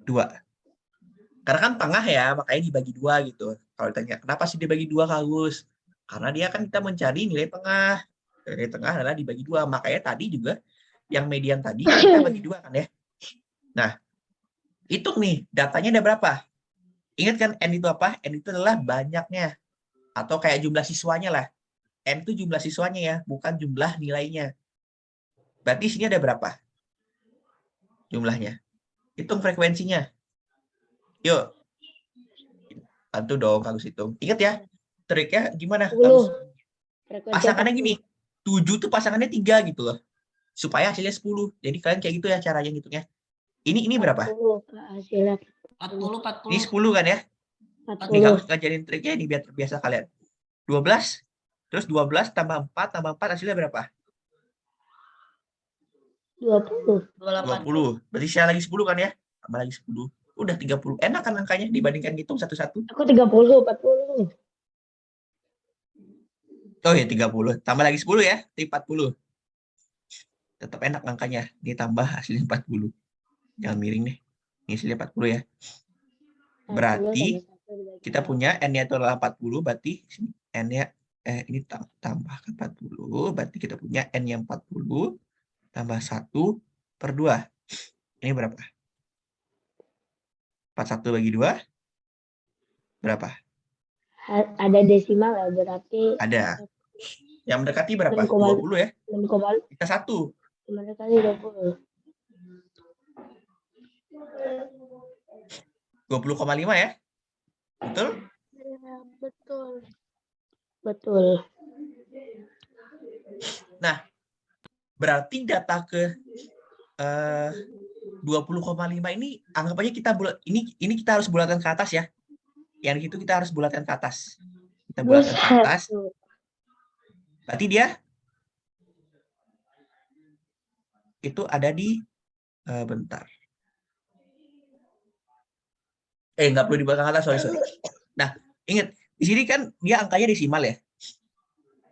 2. Karena kan tengah ya, makanya dibagi 2 gitu. Kalau ditanya, kenapa sih dibagi 2, Kak Agus? Karena dia kan kita mencari nilai tengah. Nilai tengah adalah dibagi 2. Makanya tadi juga yang median tadi kita bagi 2 kan ya. Nah, hitung nih, datanya ada berapa? Ingat kan N itu apa? N itu adalah banyaknya. Atau kayak jumlah siswanya lah. N itu jumlah siswanya ya, bukan jumlah nilainya. Berarti sini ada berapa jumlahnya? Hitung frekuensinya. Yuk. Bantu dong kalau hitung. Ingat ya, triknya gimana? 10. Pasangannya gini. 7 tuh pasangannya 3 gitu loh. Supaya hasilnya 10. Jadi kalian kayak gitu ya caranya ngitungnya. Ini berapa? 40 hasilnya 40, 40. Ini 10 kan ya? Ini 40. kamu ngajarin triknya ini biar terbiasa kalian. 12, terus 12 tambah 4 hasilnya berapa? 20. 28. 20. Berarti saya lagi 10 kan ya? Tambah lagi 10. Udah 30. Enak kan angkanya dibandingkan ngitung satu-satu? Aku 30, 40. Oh ya 30. Tambah lagi 10 ya, jadi 40. Tetap enak angkanya. Ini tambah hasilnya 40. Jangan miring deh. Ini hasilnya 40 ya. Berarti kita punya N-nya itu adalah 40, berarti N-nya ini tambahkan 40, berarti kita punya N yang 40 tambah 1 per 2. Ini berapa? 41 bagi 2 berapa? Ada desimal ya, berarti Ada. Yang mendekati berapa? 6,5. 20 ya? 6,5 Kita 1. kali 20. 20,5 ya? Betul? Ya, betul. Betul. Nah, berarti data ke 20,5 ini anggap aja kita ini kita harus bulatkan ke atas ya. Yang itu kita harus bulatkan ke atas. Kita bulatkan ke atas. Berarti dia itu ada di bentar. Nggak perlu dibulatkan ke atas, sorry. Nah, ingat di sini kan dia angkanya desimal ya.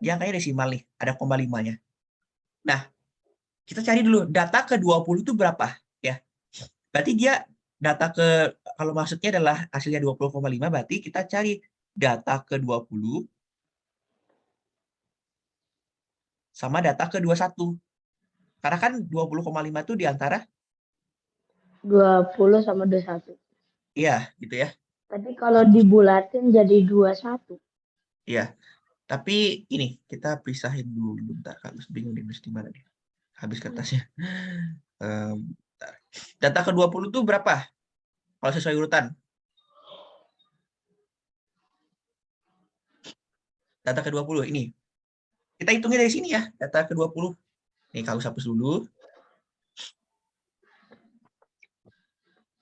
Dia angkanya desimal nih, ada 0,5-nya. Nah, kita cari dulu data ke 20 itu berapa ya. Berarti dia data ke, kalau maksudnya adalah hasilnya 20,5, berarti kita cari data ke 20 sama data ke 21. Karena kan 20,5 itu diantara 20 sama 21. iya, gitu ya. Tapi kalau dibulatin jadi 21. Iya. Tapi ini kita pisahin dulu bentar. Kalau bingung nih mesti mana nih. Habis kertasnya. Bentar. Data ke 20 itu berapa? Kalau sesuai urutan. Data ke 20 ini. Kita hitungnya dari sini ya, data ke 20. Nih, kalau hapus dulu.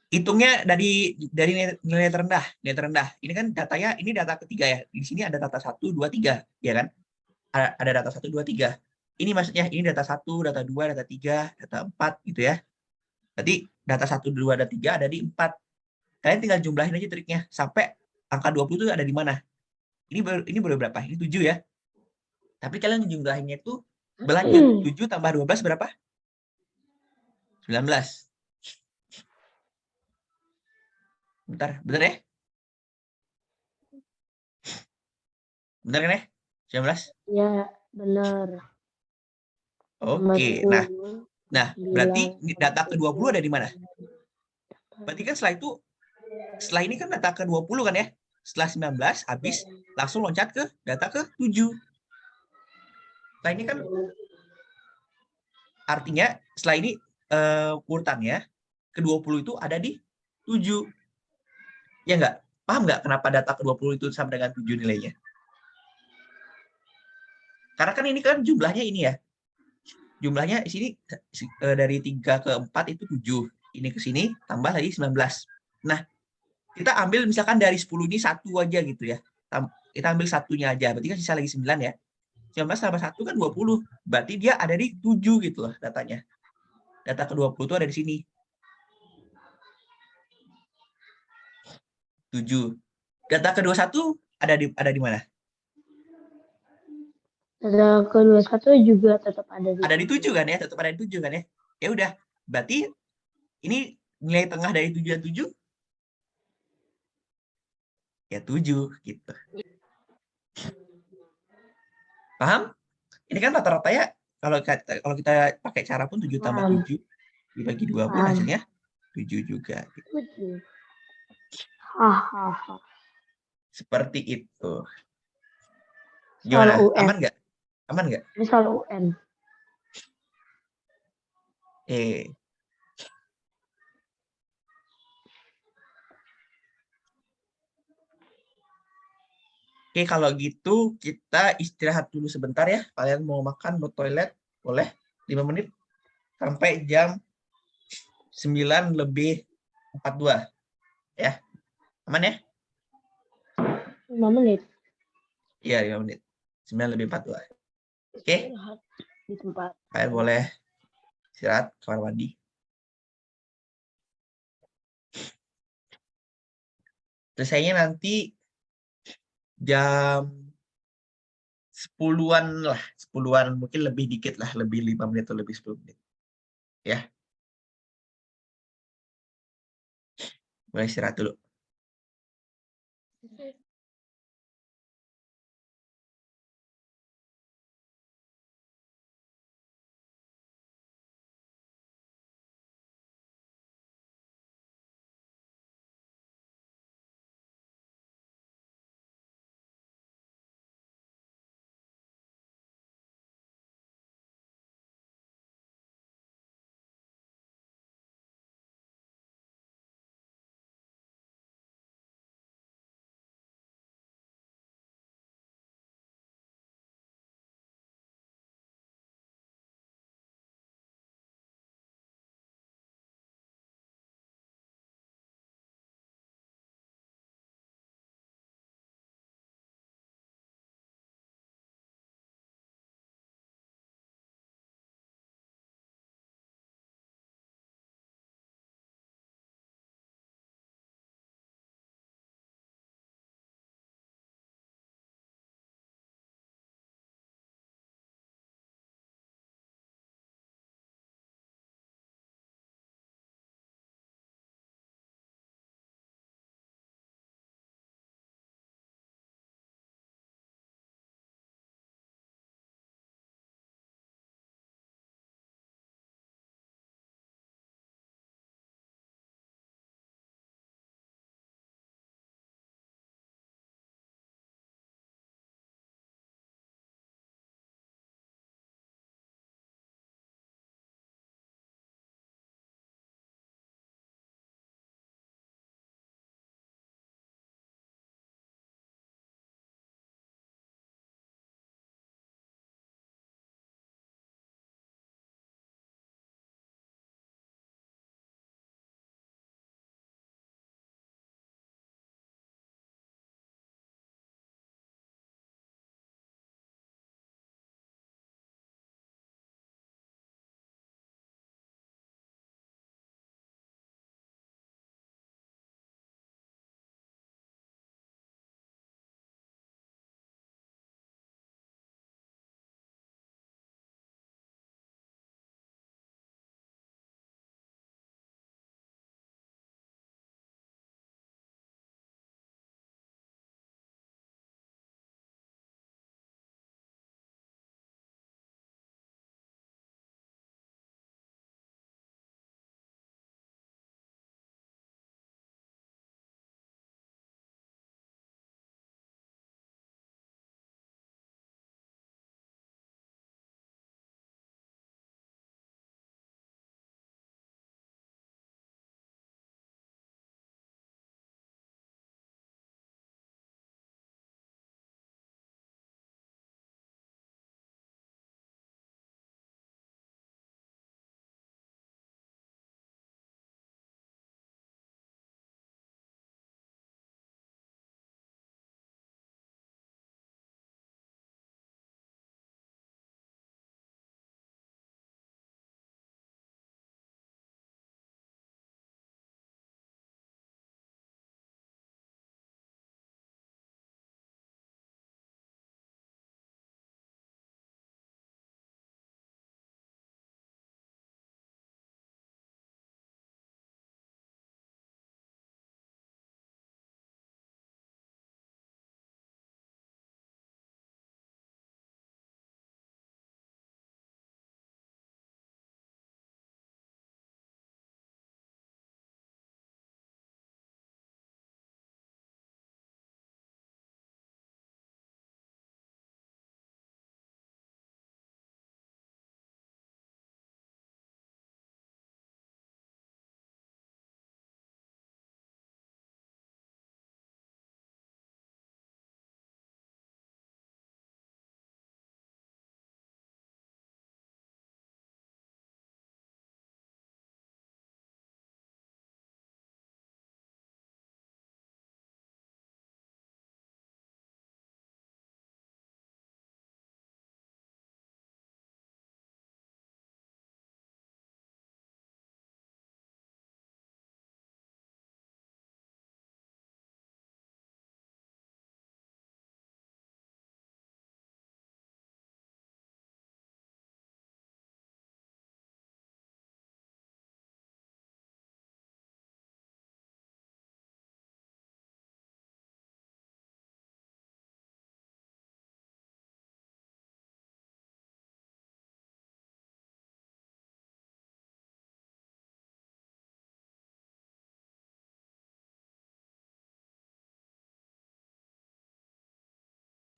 Hitungnya dari nilai terendah. Nilai terendah. Ini kan datanya, ini data ketiga ya. Di sini ada data 1, 2, 3. Ya kan? Ada data 1, 2, 3. Ini maksudnya, ini data 1, data 2, data 3, data 4 gitu ya. Berarti data 1, 2, data 3 ada di 4. Kalian tinggal jumlahin aja triknya. Sampai angka 20 itu ada di mana. Ini baru berapa? Ini 7 ya. Tapi kalian jumlahinnya itu berlanjut. 7 tambah 12 berapa? 19. Bentar ya. Bener kan ya? 19? Ya, benar. Oke. Nah, 49, berarti data ke-20 ada di mana? 50. Berarti kan setelah ini kan data ke-20 kan ya? Setelah 19 habis langsung loncat ke data ke-7. Setelah ini kan artinya setelah ini urutannya ke-20 itu ada di 7. Ya nggak? Paham nggak kenapa data ke-20 itu sama dengan 7 nilainya? Karena kan ini kan jumlahnya ini ya. Jumlahnya di sini dari 3 ke 4 itu 7. Ini ke sini tambah lagi 19. Nah, kita ambil misalkan dari 10 ini 1 aja gitu ya. Kita ambil satunya aja. Berarti kan sisa lagi 9 ya. 19 tambah 1 kan 20. Berarti dia ada di 7 gitu loh datanya. Data ke-20 itu ada di sini. 7. Data ke-21 ada di mana? Data ke-21 juga tetap ada di Ada di 7 kan ya? Tetap ada di 7 kan ya? Ya udah. Berarti ini nilai tengah dari 7 dan 7 ya 7 gitu. Paham? Ini kan rata-rata ya kalau kita pakai cara pun 7 tambah Paham. 7 dibagi 2 pun Paham. hasilnya 7 juga. Gitu. 7. Hahaha. Seperti itu. Soal Gimana? UN. Aman nggak? Aman nggak? Ini soal UN. Eh, Oke, kalau gitu kita istirahat dulu sebentar ya. Kalian mau makan, mau toilet, boleh 5 menit sampai jam 9:42 ya. Aman ya? 5 menit. Iya, 5 menit. 9:42. Oke, Istirahat di tempat. kalian boleh istirahat kamar mandi. Selesainya nanti jam 10-an lah, 10-an mungkin lebih dikit lah, lebih 5 menit atau lebih 10 menit. Ya, boleh istirahat dulu.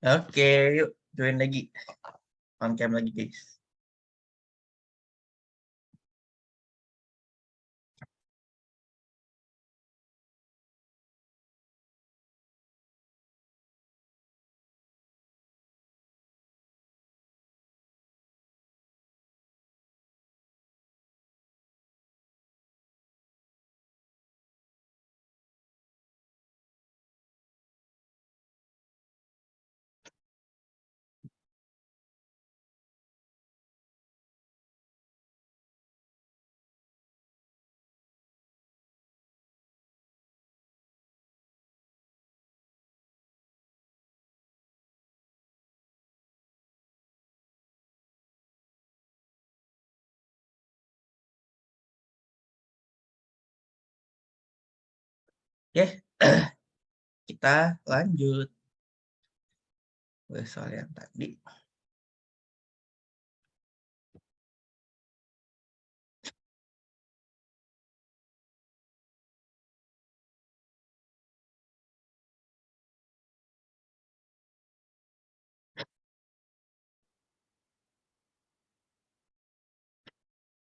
Oke, yuk join lagi. On cam lagi, guys. Oke, kita lanjut ke soal yang tadi.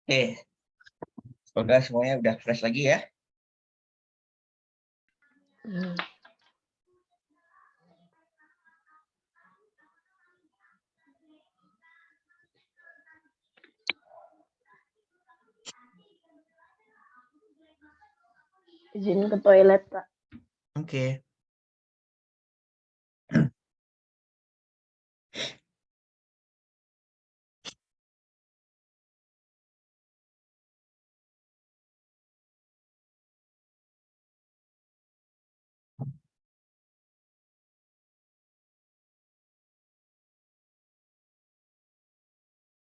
Oke, semoga semuanya udah fresh lagi ya. Hmm. Izin ke toilet, Pak. Oke.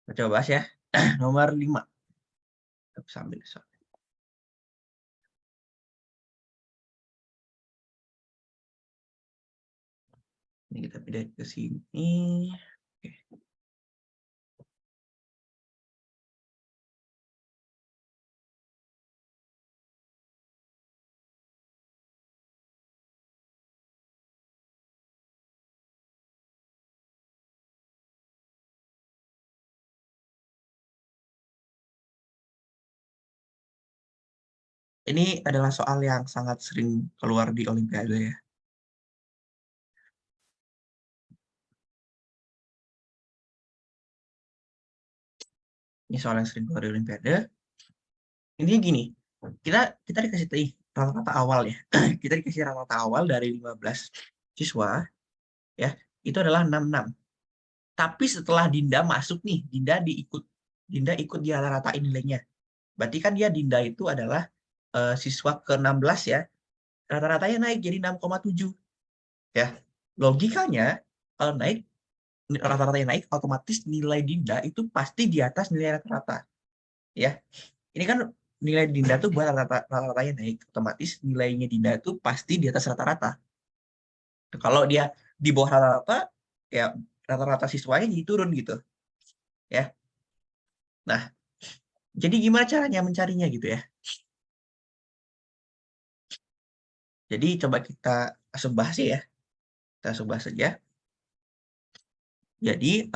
Kita coba bahas ya. Nomor 5. Kita sambil soal. Ini kita pindah ke sini. Oke. Ini adalah soal yang sangat sering keluar di Olimpiade ya. Ini soal yang sering keluar di Olimpiade. Intinya gini, kita dikasih rata-rata awal ya. Kita dikasih rata-rata awal dari 15 siswa ya, itu adalah 66. Tapi setelah Dinda masuk nih, Dinda ikut di rata-ratain nilainya. Berarti kan dia Dinda itu adalah siswa ke-16 ya. Rata-ratanya naik jadi 6,7 ya. Logikanya kalau naik rata-ratanya naik, otomatis nilai Dinda itu pasti di atas nilai rata-rata ya. Ini kan nilai Dinda tuh buat rata-ratanya naik, otomatis nilainya Dinda itu pasti di atas rata-rata. Kalau dia di bawah rata-rata, ya rata-rata siswanya jadi turun gitu ya. Nah, jadi gimana caranya mencarinya gitu ya? Jadi coba kita langsung bahas ya. Kita langsung bahas saja. Jadi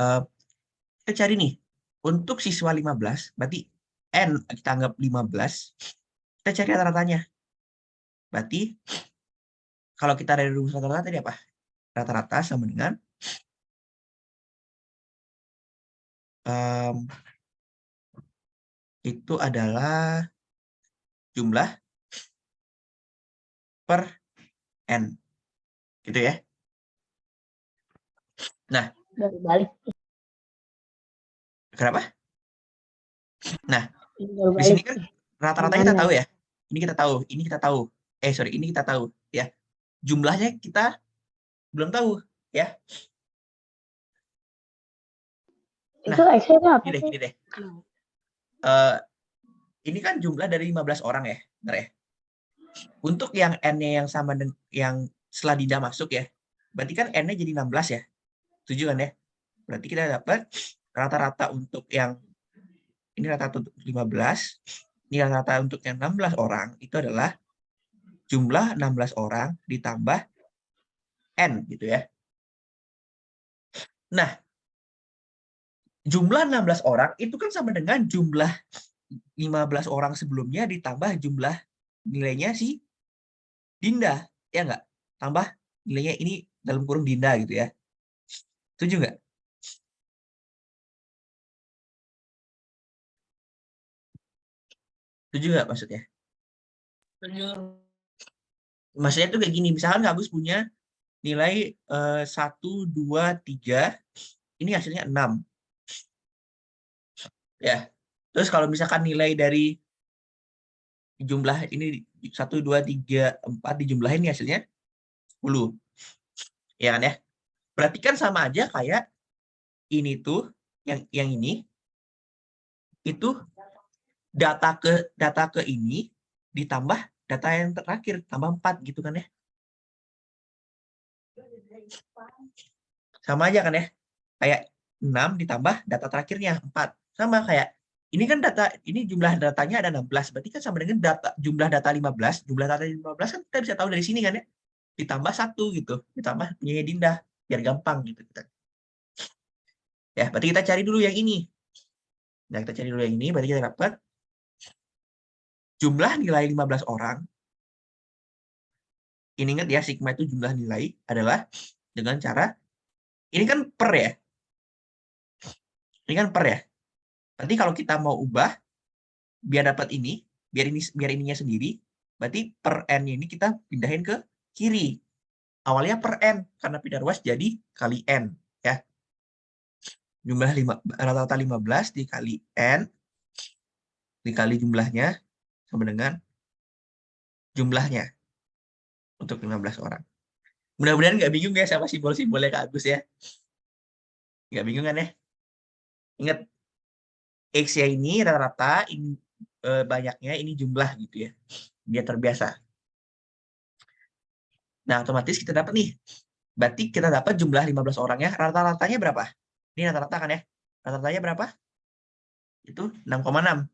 kita cari nih, untuk siswa 15, berarti N kita anggap 15, kita cari rata-ratanya. Berarti kalau kita dari rumus rata-rata tadi apa? Rata-rata sama dengan itu adalah jumlah per N. Gitu ya. Nah, Dari balik. kenapa? Nah, Baru di sini balik. kan rata-rata kita tahu ya. Ini kita tahu, ini kita tahu. Ini kita tahu ya. Jumlahnya kita belum tahu ya. Itu Nah, X-nya apa sih? gini deh. Ini kan jumlah dari 15 orang ya, benar ya. Untuk yang N-nya yang sama dengan yang setelah Dinda masuk ya, berarti kan N-nya jadi 16 ya. Setuju kan ya? Berarti kita dapat rata-rata untuk yang ini rata-rata untuk 15, ini rata-rata untuk yang 16 orang itu adalah jumlah 16 orang ditambah N gitu ya. Nah, jumlah 16 orang itu kan sama dengan jumlah 15 orang sebelumnya ditambah jumlah nilainya si Dinda, ya nggak? Tambah nilainya ini dalam kurung Dinda gitu ya. Setuju nggak? Setuju nggak maksudnya? Tujuh. Maksudnya tuh kayak gini, misalkan Kak Agus punya nilai 1, 2, 3, ini hasilnya 6. Ya. Terus kalau misalkan nilai dari jumlah ini 1, 2, 3, 4 dijumlahin nih hasilnya 10. Ya kan ya? Berarti kan sama aja kayak ini tuh yang ini itu data ke ini ditambah data yang terakhir tambah 4 gitu kan ya. Sama aja kan ya? Kayak 6 ditambah data terakhirnya 4. Sama kayak ini kan data ini jumlah datanya ada 16, berarti kan sama dengan jumlah data 15. Jumlah data 15 kan kita bisa tahu dari sini kan ya. Ditambah 1 gitu, ditambah punya Dinda biar gampang gitu kita. Ya, berarti kita cari dulu yang ini. Nah, kita cari dulu yang ini, berarti kita dapat jumlah nilai 15 orang. Ini ingat ya, sigma itu jumlah nilai adalah dengan cara ini kan per ya. Ini kan per ya. Berarti kalau kita mau ubah biar dapat ini, biar ininya sendiri, berarti per n ini kita pindahin ke kiri. Awalnya per n karena pindah ruas jadi kali n ya. Jumlah rata-rata 15 dikali n dikali jumlahnya sama dengan jumlahnya untuk 15 orang. Mudah-mudahan nggak bingung ya sama simbol-simbolnya Kak Agus ya. Nggak bingung kan ya? Ingat, X-nya ini rata-rata, ini banyaknya, ini jumlah gitu ya. Dia terbiasa. Nah, otomatis kita dapat nih. Berarti kita dapat jumlah 15 orangnya, rata-ratanya berapa? Ini rata-rata kan ya? Rata-ratanya berapa? Itu 6,6.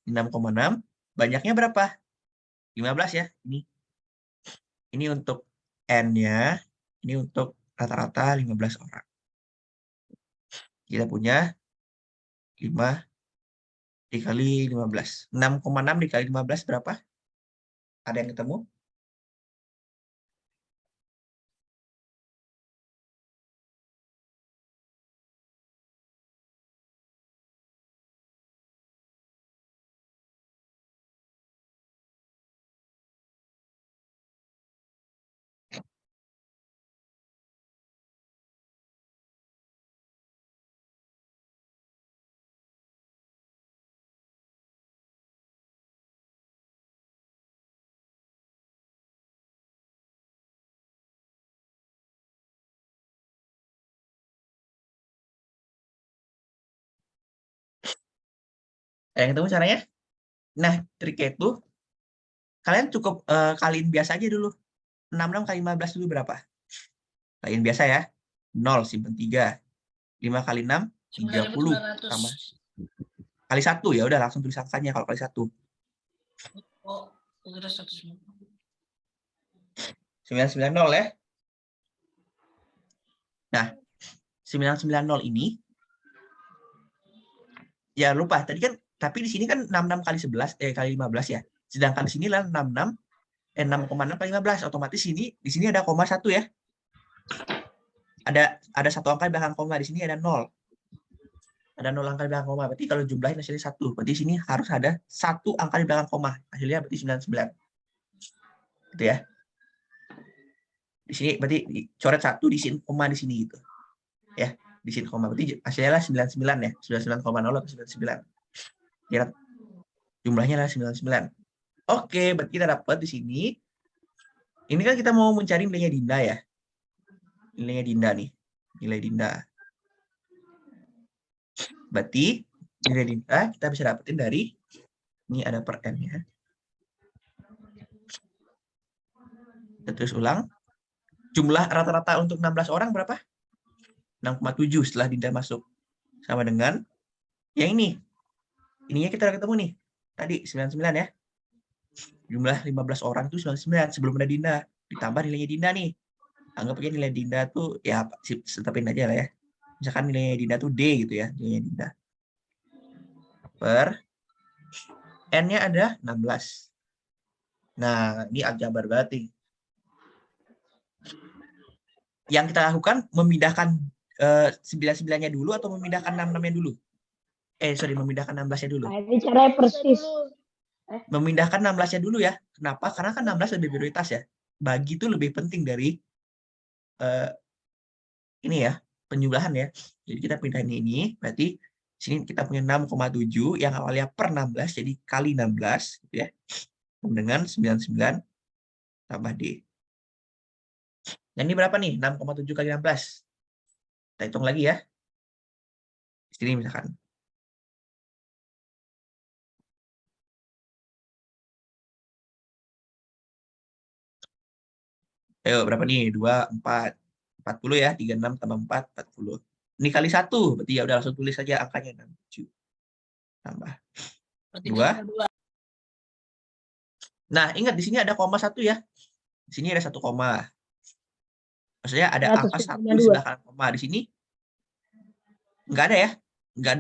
6,6, banyaknya berapa? 15 ya. Ini untuk N-nya, ini untuk rata-rata 15 orang. Kita punya 5 dikali 15. 6,6 dikali 15 berapa? Ada yang ketemu? Ada yang ketemu caranya? Nah, triknya itu kalian cukup kaliin biasa aja dulu. 66 kali 15 dulu berapa? Kaliin biasa ya. 0 simpen 3. 5 kali 6 30 tambah 9.900. kali 1 ya udah langsung tulis angkanya kalau kali 1. Oh, kira 190. 990 ya. Nah, 990 ini ya lupa tadi kan, tapi di sini kan 66 kali 11 kali 15 ya. Sedangkan di sini lah 6,6 kali 15, otomatis di sini ada koma 1 ya. Ada satu angka di belakang koma, di sini ada 0. Ada 0 angka di belakang koma, berarti kalau jumlahin hasilnya 1. Berarti di sini harus ada 1 angka di belakang koma. Hasilnya berarti 99. Gitu ya. Di sini berarti coret 1, di sini koma di sini gitu. Ya, di sini koma. Berarti hasilnya lah 99 ya. 99,0 atau 99. Kira jumlahnya adalah 99. Oke, berarti kita dapat di sini. Ini kan kita mau mencari nilainya Dinda ya. Nilainya Dinda nih. Nilai Dinda. Berarti nilai Dinda kita bisa dapetin dari ini ada per n-nya. Kita tulis ulang. Jumlah rata-rata untuk 16 orang berapa? 6,7 setelah Dinda masuk. Sama dengan yang ini. Ininya kita udah ketemu nih. Tadi 99 ya. Jumlah 15 orang itu 99 sebelum ada Dinda. Ditambah nilainya Dinda nih. Anggap aja nilai Dinda tuh ya tetapin aja lah ya. Misalkan nilainya Dinda tuh D gitu ya, nilainya Dinda. Per N-nya ada 16. Nah, ini aljabar berarti. Yang kita lakukan memindahkan 99-nya dulu atau memindahkan 66-nya dulu? Sorry, memindahkan 16-nya dulu. Nah, ini caranya persis. Memindahkan 16-nya dulu ya. Kenapa? Karena kan 16 lebih prioritas ya. Bagi itu lebih penting dari ini ya, penjumlahan ya. Jadi kita pindahin ini, berarti sini kita punya 6,7 yang awalnya per 16 jadi kali 16 gitu ya. Dengan 99 tambah D. Dan ini berapa nih? 6,7 kali 16. Kita hitung lagi ya. Di sini misalkan. Ayo, berapa nih? 2, 4. 40 ya. 36 tambah 4, 40. Ini kali 1. Berarti ya udah langsung tulis saja angkanya. 67. Tambah Berarti 2. 2. Nah, ingat di sini ada koma 1 ya. Di sini ada 1 koma. Maksudnya ada angka 1 di 100,2. sebelah kanan koma. Di sini nggak ada ya. Nggak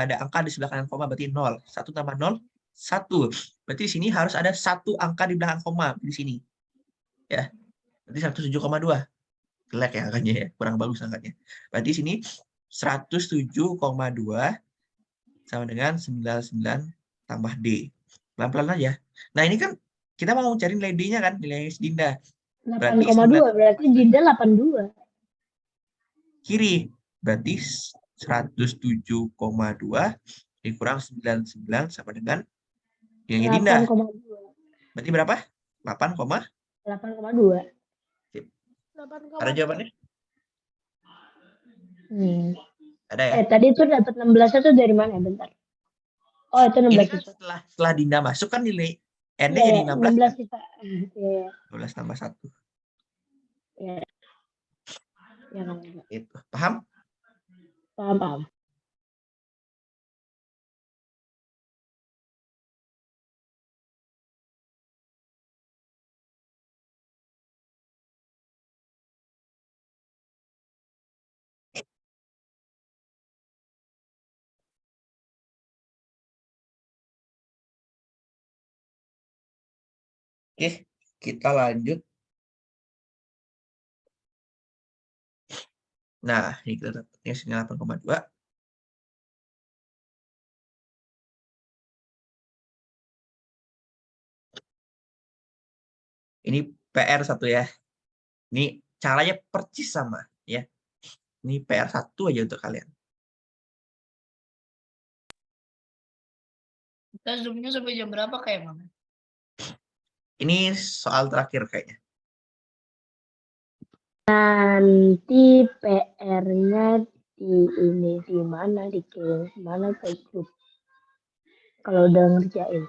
ada angka di sebelah kanan koma, berarti 0. 1 tambah 0, 1. Berarti di sini harus ada 1 angka di belakang koma. Di sini. Ya. Berarti 107,2. Jelek ya angkanya ya. Kurang bagus angkanya. Berarti sini 107,2 sama dengan 99 tambah D. Pelan-pelan aja. Nah, ini kan kita mau cari nilai D-nya kan, nilai Dinda. Berarti 8,2. Berarti Dinda 82. kiri. Berarti 107,2 dikurang 99 sama dengan nilainya Dinda. 8,2. Berarti berapa? 8, 8,2. ada jawabannya? Ada ya? Tadi itu dapat 16 itu dari mana? Bentar. Oh, itu 16 Ini kan siswa. setelah Dinda masuk kan nilai N-nya Iya, jadi ya, 16 kan? 16 siswa. Iya, 12 tambah 1. iya. Ya, kan. Itu. Paham? Paham, paham. Oke, kita lanjut. Nah, ini kita dapatnya sini 8,2. Ini PR 1 ya. Ini caranya persis sama ya. Ini PR 1 aja untuk kalian. Kita zoomnya sampai jam berapa kayak Bang? Ini soal terakhir kayaknya. Nanti PR-nya di mana, dikirim mana ke grup. Kalau udah ngerjain.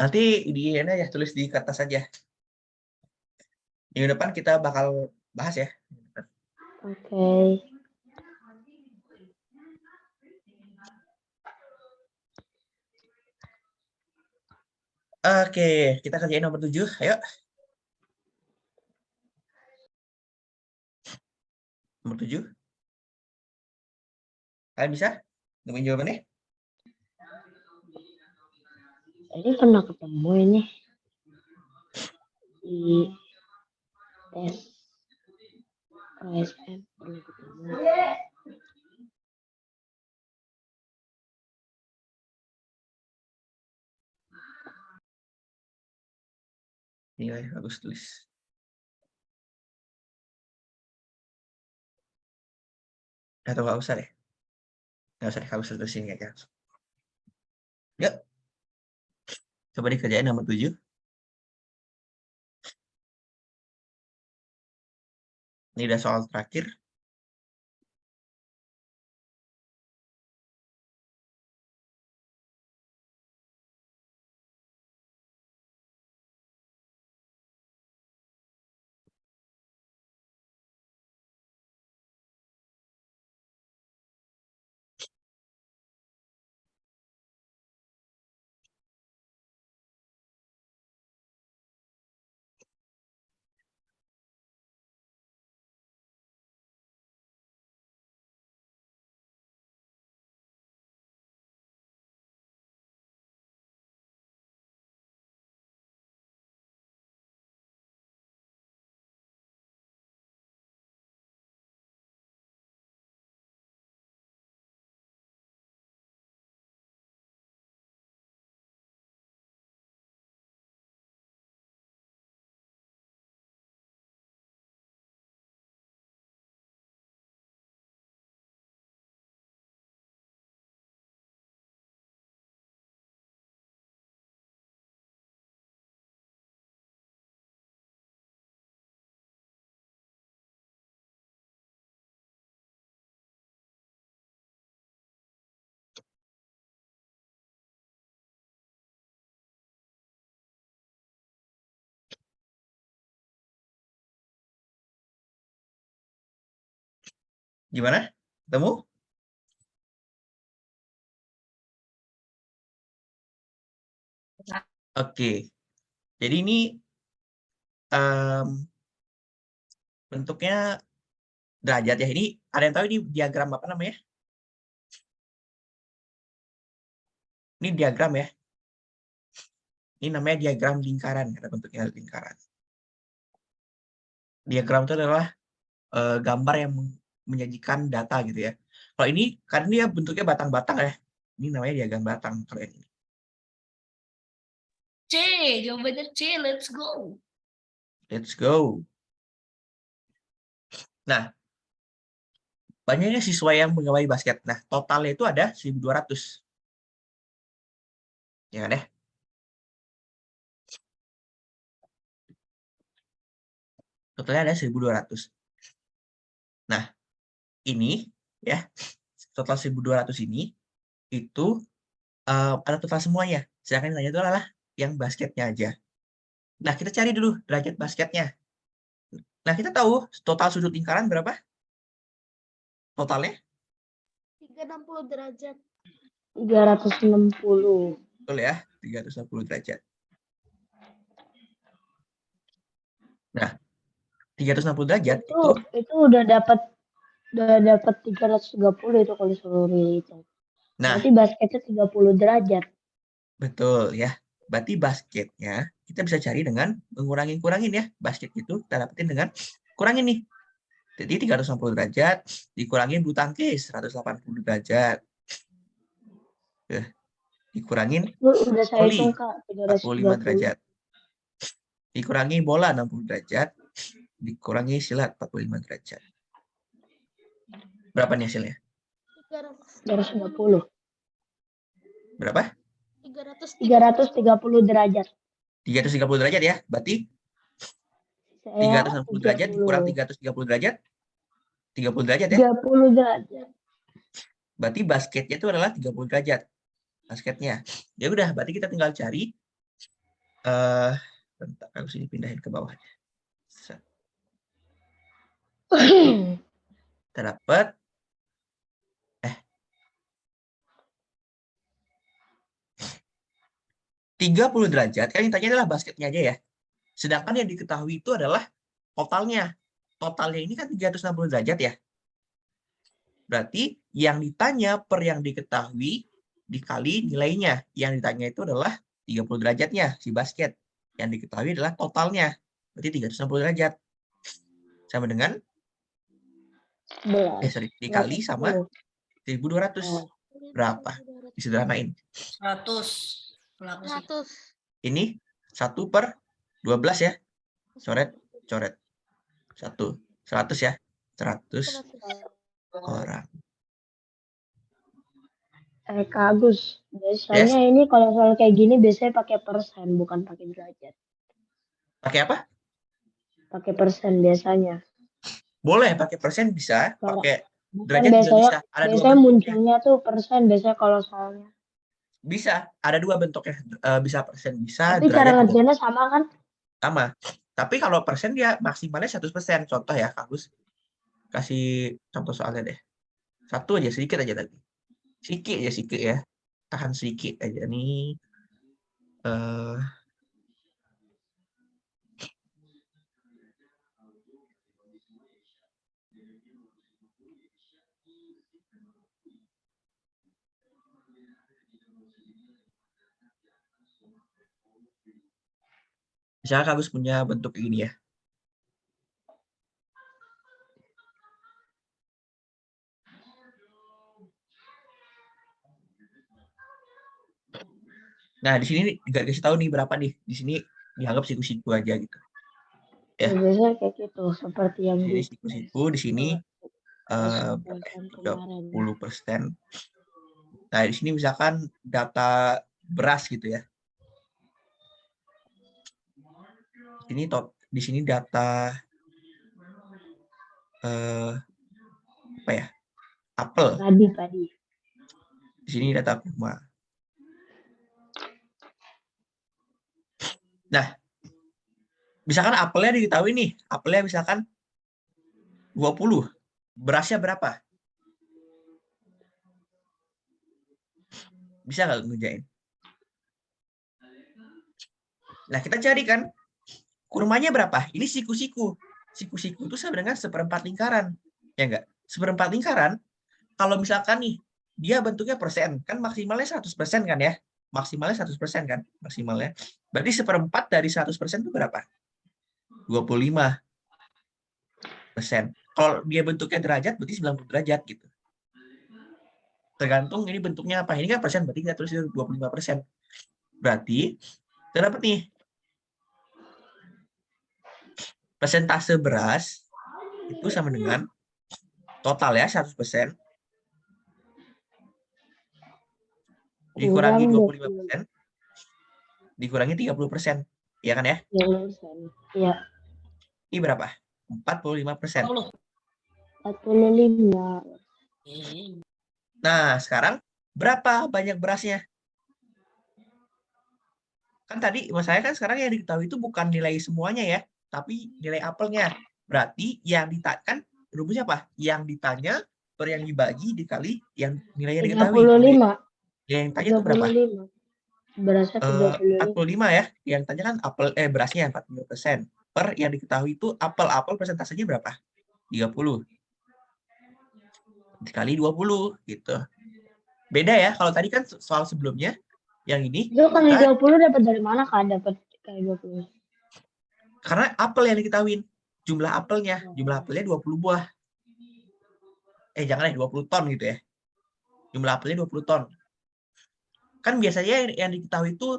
Nanti di ini ya tulis di kertas saja. Minggu depan kita bakal bahas ya. Oke. Oke, kita kerjain nomor 7. Ayo. Nomor 7. Kalian bisa? Nemuin jawabannya? Ini pernah ketemu ini di tes KSM pernah ketemu. Nilai bagus tulis. Atau nggak usah deh. Nggak usah deh, nggak usah tulisin kayaknya. Yuk. Coba dikerjain nomor 7. Ini udah soal terakhir. Gimana? Ketemu? Oke. Jadi ini bentuknya derajat ya. Ini ada yang tahu ini diagram apa namanya? Ini diagram ya. Ini namanya diagram lingkaran, ada bentuknya lingkaran. Diagram itu adalah gambar yang menyajikan data gitu ya. Kalau ini kan dia bentuknya batang-batang ya. Ini namanya diagram batang kalau yang ini. C, jawabannya C, let's go. Let's go. Nah, banyaknya siswa yang mengawali basket. Nah, totalnya itu ada 1.200. Ya kan ya? Totalnya ada 1.200. Nah, ini ya, total 1.200 ini itu ada total semuanya. Sedangkan nilainya itu adalah yang basketnya aja. Nah, kita cari dulu derajat basketnya. Nah, kita tahu total sudut lingkaran berapa? Totalnya? 360 derajat. 360. Betul ya, 360 derajat. Nah, 360 derajat Itu udah dapat 330 itu kalau seluruh itu. Nah, Berarti basketnya 30 derajat. betul ya. Berarti basketnya kita bisa cari dengan kurangin ya. Basket itu kita dapetin dengan kurangin nih. Jadi 360 derajat dikurangin bulu tangkis 180 derajat. Dikurangin Udah saya voli hitung Kak, 45 330. derajat. Dikurangi bola 60 derajat. Dikurangi silat 45 derajat. Berapa nih hasilnya? 350. Berapa? 330 derajat. 330 derajat ya. Berarti Saya 360 derajat dikurang 330 derajat 30 derajat ya. 30 derajat. Berarti basketnya itu adalah 30 derajat. Basketnya. Ya udah, berarti kita tinggal cari bentar, harus ini pindahin ke bawah. Kita dapat 30 derajat, kan yang tanya adalah basketnya aja ya. Sedangkan yang diketahui itu adalah totalnya. Totalnya ini kan 360 derajat ya. Berarti yang ditanya per yang diketahui dikali nilainya. Yang ditanya itu adalah 30 derajatnya si basket. Yang diketahui adalah totalnya. Berarti 360 derajat. Sama dengan dikali sama 1.200. Berapa? Disederhanain. 100. 100. Ini 1 per 12 ya. Coret. 1. 100 ya. 100 orang. Kak Agus, biasanya ini kalau soal kayak gini biasanya pakai persen, bukan pakai derajat. Pakai apa? Pakai persen biasanya. Boleh pakai persen bisa, pakai derajat Kan juga bisa. Ada dua biasanya bentuknya. munculnya tuh persen biasanya kalau soalnya. Bisa, ada dua bentuknya. Bisa persen, bisa Tapi cara derajat juga ngerjainnya sama kan? sama. Tapi kalau persen dia maksimalnya 100%. Contoh ya, Kak Gus. Kasih contoh soalnya deh. Satu aja, sedikit aja tadi. Sedikit ya. Tahan sedikit aja nih. Misalnya Kak Gus punya bentuk ini ya. Nah, di sini nggak dikasih tahu nih berapa nih. Di sini dianggap siku-siku aja gitu. Ya. Biasanya kayak gitu, seperti yang Jadi siku-siku di sini 30%. Nah, di sini misalkan data beras gitu ya. Di sini data apa ya? Apel. Padi. Di sini data kurma. Nah, misalkan apelnya diketahui nih, apelnya misalkan 20. Berasnya berapa? Bisa nggak ngerjain? Nah, kita cari kan kurmanya berapa? Ini siku-siku. Siku-siku itu sama dengan seperempat lingkaran. Ya enggak? Seperempat lingkaran, kalau misalkan nih, dia bentuknya persen, kan maksimalnya 100% kan ya? Maksimalnya 100% kan? Maksimalnya. Berarti seperempat dari 100% itu berapa? 25%. Kalau dia bentuknya derajat, berarti 90 derajat gitu. Tergantung ini bentuknya apa. Ini kan persen, berarti kita tulis 25%. Berarti, kita dapat nih, persentase beras itu sama dengan total ya 100% dikurangi 25% dikurangi 30%. Iya kan ya? 30%. Iya. Ini berapa? 45%. 45. Nah, sekarang berapa banyak berasnya? Kan tadi saya kan sekarang yang diketahui itu bukan nilai semuanya ya, tapi nilai apelnya. Berarti yang ditanya rumusnya apa? Yang ditanya per yang dibagi dikali yang nilainya diketahui. 35. Yang tanya itu berapa? 35. Berasnya 35. 45 ya. Yang tanya kan berasnya 45%. Per yang diketahui itu apel persentasenya berapa? 30. Dikali 20 gitu. Beda ya, kalau tadi kan soal sebelumnya yang ini Itu kali 20 dapat dari mana kan? Dapat kali 20. karena apel yang diketahui. Jumlah apelnya 20 buah. Jangan 20 ton gitu ya. Jumlah apelnya 20 ton. Kan biasanya yang diketahui itu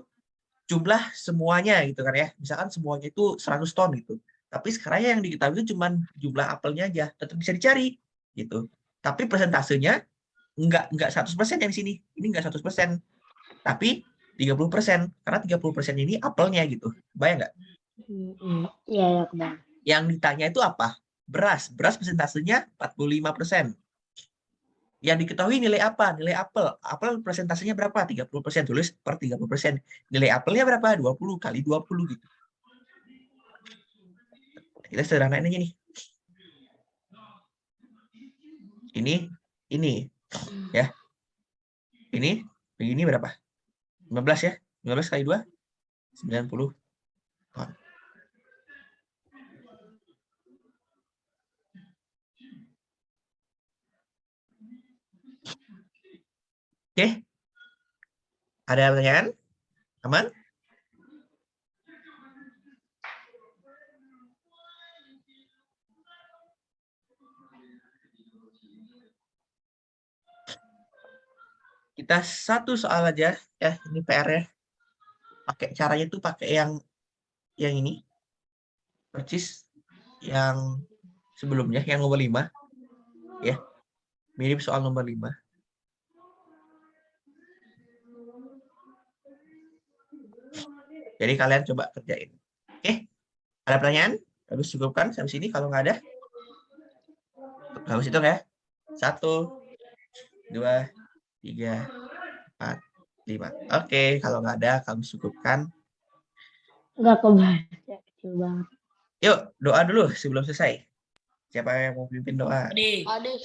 jumlah semuanya gitu kan ya. Misalkan semuanya itu 100 ton gitu. Tapi sekarang yang diketahui itu cuma jumlah apelnya aja. Tetap bisa dicari gitu. Tapi persentasenya enggak 100% yang di sini. Ini enggak 100%. Tapi 30%. Karena 30% ini apelnya gitu. Bayang nggak? Iya, ya, kebayang. Yang ditanya itu apa? Beras. Beras persentasenya 45%. Yang diketahui nilai apa? Nilai apel. Apel persentasenya berapa? 30%. Tulis per 30%. Nilai apelnya berapa? 20 kali 20 gitu. Kita sederhanain aja nih. Ini. Ya. Ini berapa? 15 ya? 15 kali 2? 90 ton. Oke. Ada pertanyaan? Aman? Kita satu soal aja ya, ini PR-nya. Caranya itu pakai yang ini. Persis yang sebelumnya, yang nomor 5. Ya. Mirip soal nomor 5. Jadi kalian coba kerjain. Oke? Ada pertanyaan? Habis cukupkan sampai sini. Kalau nggak ada, habis itu ya. 1, 2, 3, 4, 5. Oke, kalau nggak ada, kamu cukupkan. Nggak kebaca, kecil banget. Yuk, doa dulu sebelum selesai. Siapa yang mau pimpin doa? Adik. Adik.